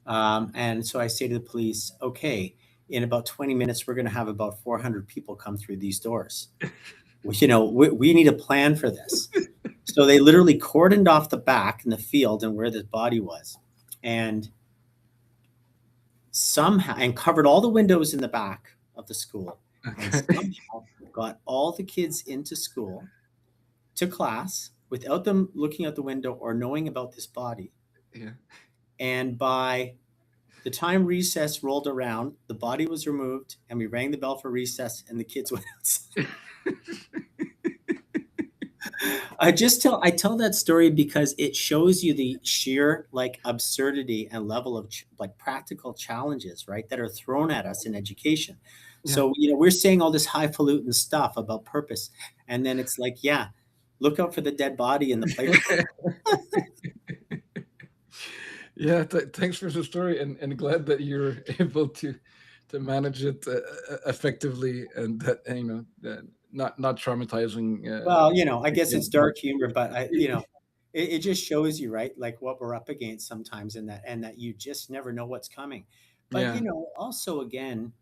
And so I say to the police, okay, in about 20 minutes, we're going to have about 400 people come through these doors. We need a plan for this. So they literally cordoned off the back in the field and where the body was. And somehow, and covered all the windows in the back of the school, and Okay. somehow got all the kids into school to class without them looking out the window or knowing about this body. Yeah. And by the time recess rolled around, the body was removed, and we rang the bell for recess, and the kids went outside. I tell that story because it shows you the sheer like absurdity and level of like practical challenges, right, that are thrown at us in education. Yeah. So we're saying all this highfalutin stuff about purpose, and then it's like, yeah, look out for the dead body in the playground. Yeah, thanks for the story, and glad that you're able to manage it effectively, and that, not traumatizing. Well, I The guess kids, it's but dark humor, but it just shows you, right, like what we're up against sometimes, and that you just never know what's coming. But yeah. also again,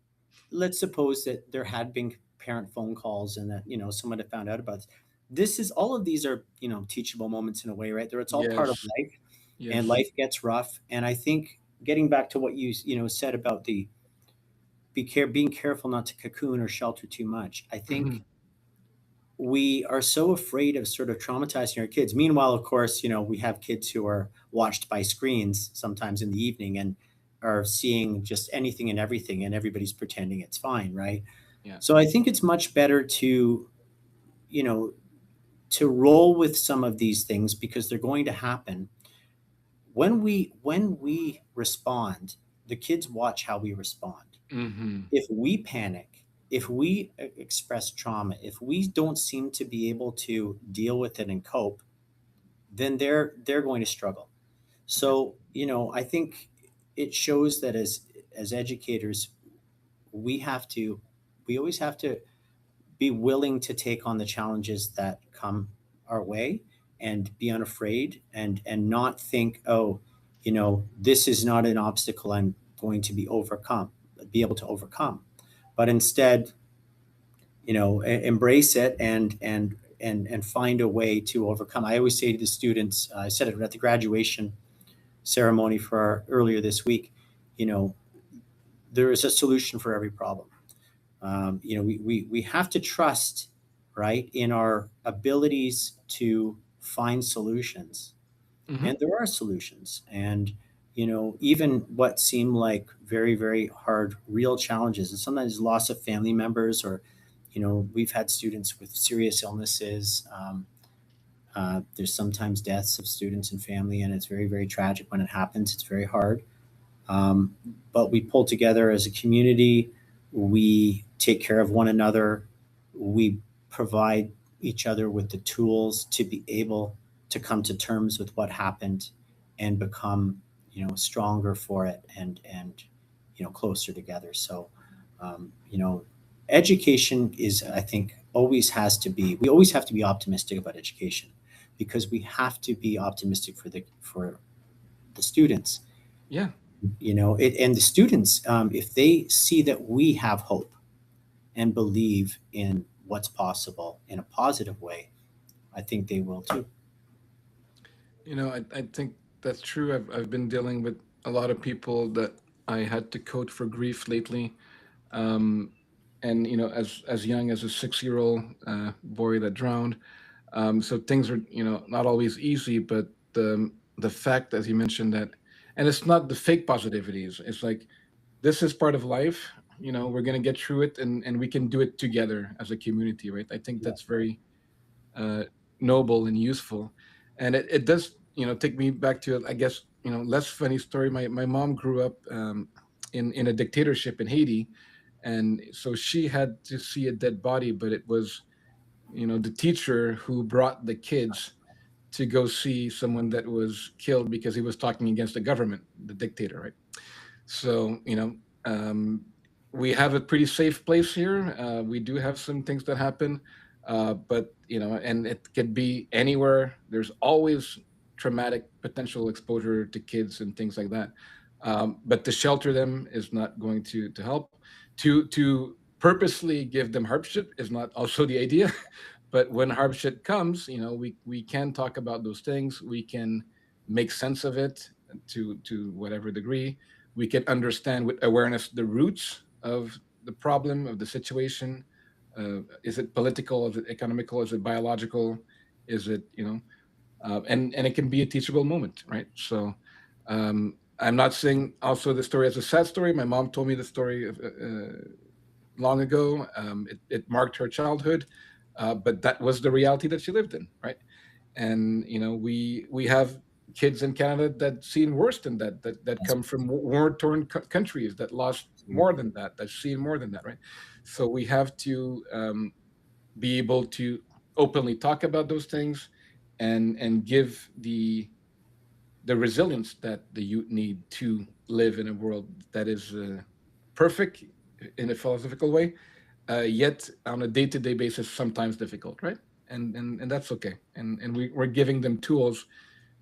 let's suppose that there had been parent phone calls and that someone had found out about this. This is all of these are teachable moments in a way, right? There, it's all part of Yes. life, and Yes. life gets rough. And I think getting back to what you said about the being careful not to cocoon or shelter too much. I think Hmm. we are so afraid of sort of traumatizing our kids. Meanwhile, of course, we have kids who are watched by screens sometimes in the evening and are seeing just anything and everything, and everybody's pretending it's fine, right? Yeah. So I think it's much better you know, to roll with some of these things because they're going to happen. When we respond, the kids watch how we respond. Hmm. If we panic, if we express trauma, if we don't seem to be able to deal with it and cope, then they're going to struggle. Yeah. So, I think it shows that as educators, we have to we always have to be willing to take on the challenges that come our way and be unafraid and not think, oh, this is not an obstacle I'm going to be able to overcome, but instead, embrace it and find a way to overcome. I always say to the students, I said it at the graduation ceremony for earlier this week, you know, there is a solution for every problem. We have to trust, right, in our abilities to find solutions. Hmm. And there are solutions. And, even what seem like very, very hard, real challenges, and sometimes loss of family members, or, we've had students with serious illnesses. There's sometimes deaths of students and family, and it's very, very tragic when it happens. It's very hard. Um, but we pull together as a community. We take care of one another. We provide each other with the tools to be able to come to terms with what happened and become, stronger for it, and closer together. So, um, you know, education is, I think, always has to be. We always have to be optimistic about education, because we have to be optimistic for the students. Yeah. And the students, if they see that we have hope and believe in what's possible in a positive way, I think they will too. I think that's true. I've been dealing with a lot of people that I had to coach for grief lately. Um, and as young as a 6-year-old boy that drowned. So things are not always easy, but the fact, as you mentioned, that, and it's not the fake positivities. It's like, this is part of life. We're gonna get through it, and we can do it together as a community, right? I think Yeah. that's very uh, noble and useful. And it does, take me back to, I guess, less funny story. My mom grew up in a dictatorship in Haiti, and so she had to see a dead body, but it was the teacher who brought the kids to go see someone that was killed because he was talking against the government, the dictator, right? So, um, we have a pretty safe place here. We do have some things that happen, but and it could be anywhere. There's always traumatic potential exposure to kids and things like that. But to shelter them is not going to help. To purposely give them hardship is not also the idea. But when hardship comes, we can talk about those things. We can make sense of it to whatever degree. We can understand with awareness the roots of the problem, of the situation. Is it political? Is it economical? Is it biological? Is it and it can be a teachable moment, right? So I'm not saying also the story as a sad story. My mom told me the story long ago. It marked her childhood, but that was the reality that she lived in, right? And we have kids in Canada that seen worse than that That's come from war-torn countries that lost more than that seen more than that, right? So we have to be able to openly talk about those things, and give the resilience that the youth need to live in a world that is perfect in a philosophical way, yet on a day-to-day basis sometimes difficult, right? And that's okay. And we're giving them tools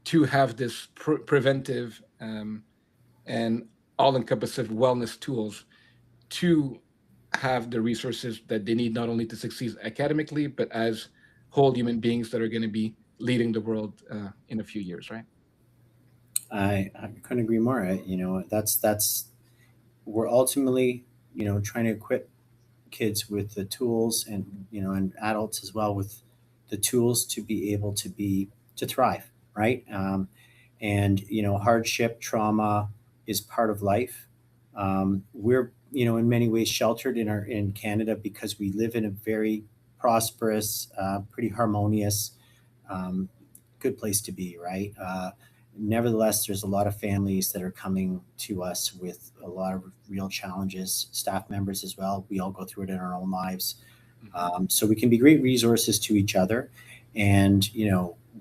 to have this preventive and all-encompassive wellness tools to have the resources that they need, not only to succeed academically, but as whole human beings that are going to be leading the world in a few years, right? I couldn't agree more. That's we're ultimately, trying to equip kids with the tools, and and adults as well, with the tools to be able to thrive, right? And hardship, trauma is part of life. We're, in many ways sheltered in Canada, because we live in a very prosperous, pretty harmonious, um, good place to be, right? Nevertheless, there's a lot of families that are coming to us with a lot of real challenges, staff members as well. We all go through it in our own lives. Hmm. So we can be great resources to each other. And,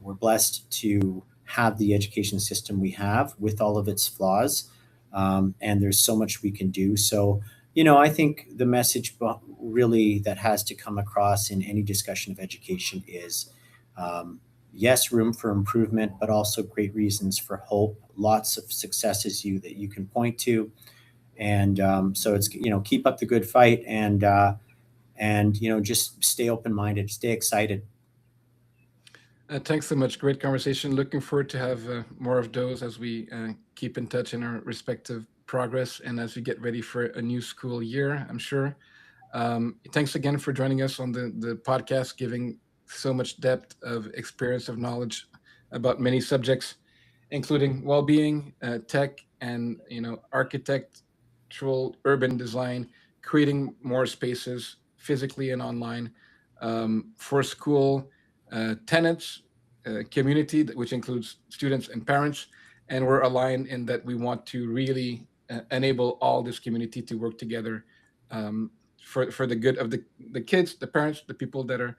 we're blessed to have the education system we have, with all of its flaws. And there's so much we can do. So, I think the message really that has to come across in any discussion of education is, um, yes, room for improvement, but also great reasons for hope, lots of successes that you can point to. And so it's, keep up the good fight, and just stay open minded, stay excited. Thanks so much. Great conversation. Looking forward to have more of those as we keep in touch in our respective progress, and as we get ready for a new school year, I'm sure. Thanks again for joining us on the podcast, giving so much depth of experience of knowledge about many subjects, including well-being, tech, and architectural urban design, creating more spaces physically and online for school tenants, community, which includes students and parents. And we're aligned in that we want to really enable all this community to work together um, for the good of the kids, the parents, the people that are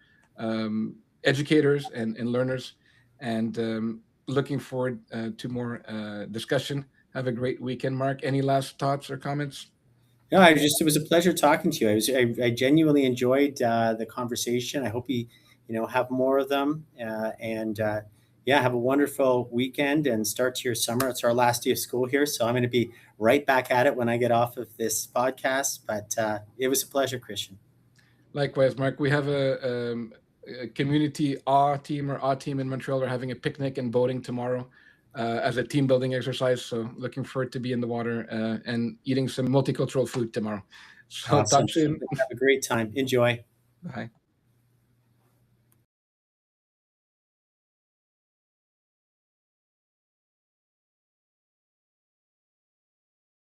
educators and learners. And looking forward to more discussion. Have a great weekend, Mark. Any last thoughts or comments? No, it was a pleasure talking to you. I genuinely enjoyed the conversation. I hope you have more of them. And yeah, have a wonderful weekend and start to your summer. It's our last day of school here, so I'm going to be right back at it when I get off of this podcast. But it was a pleasure, Christian. Likewise, Mark. We have a community awe team or awe team in Montreal. We're having a picnic and boating tomorrow as a team building exercise. So looking forward to be in the water and eating some multicultural food tomorrow. So Awesome. talk soon. Have a great time. Enjoy. Bye.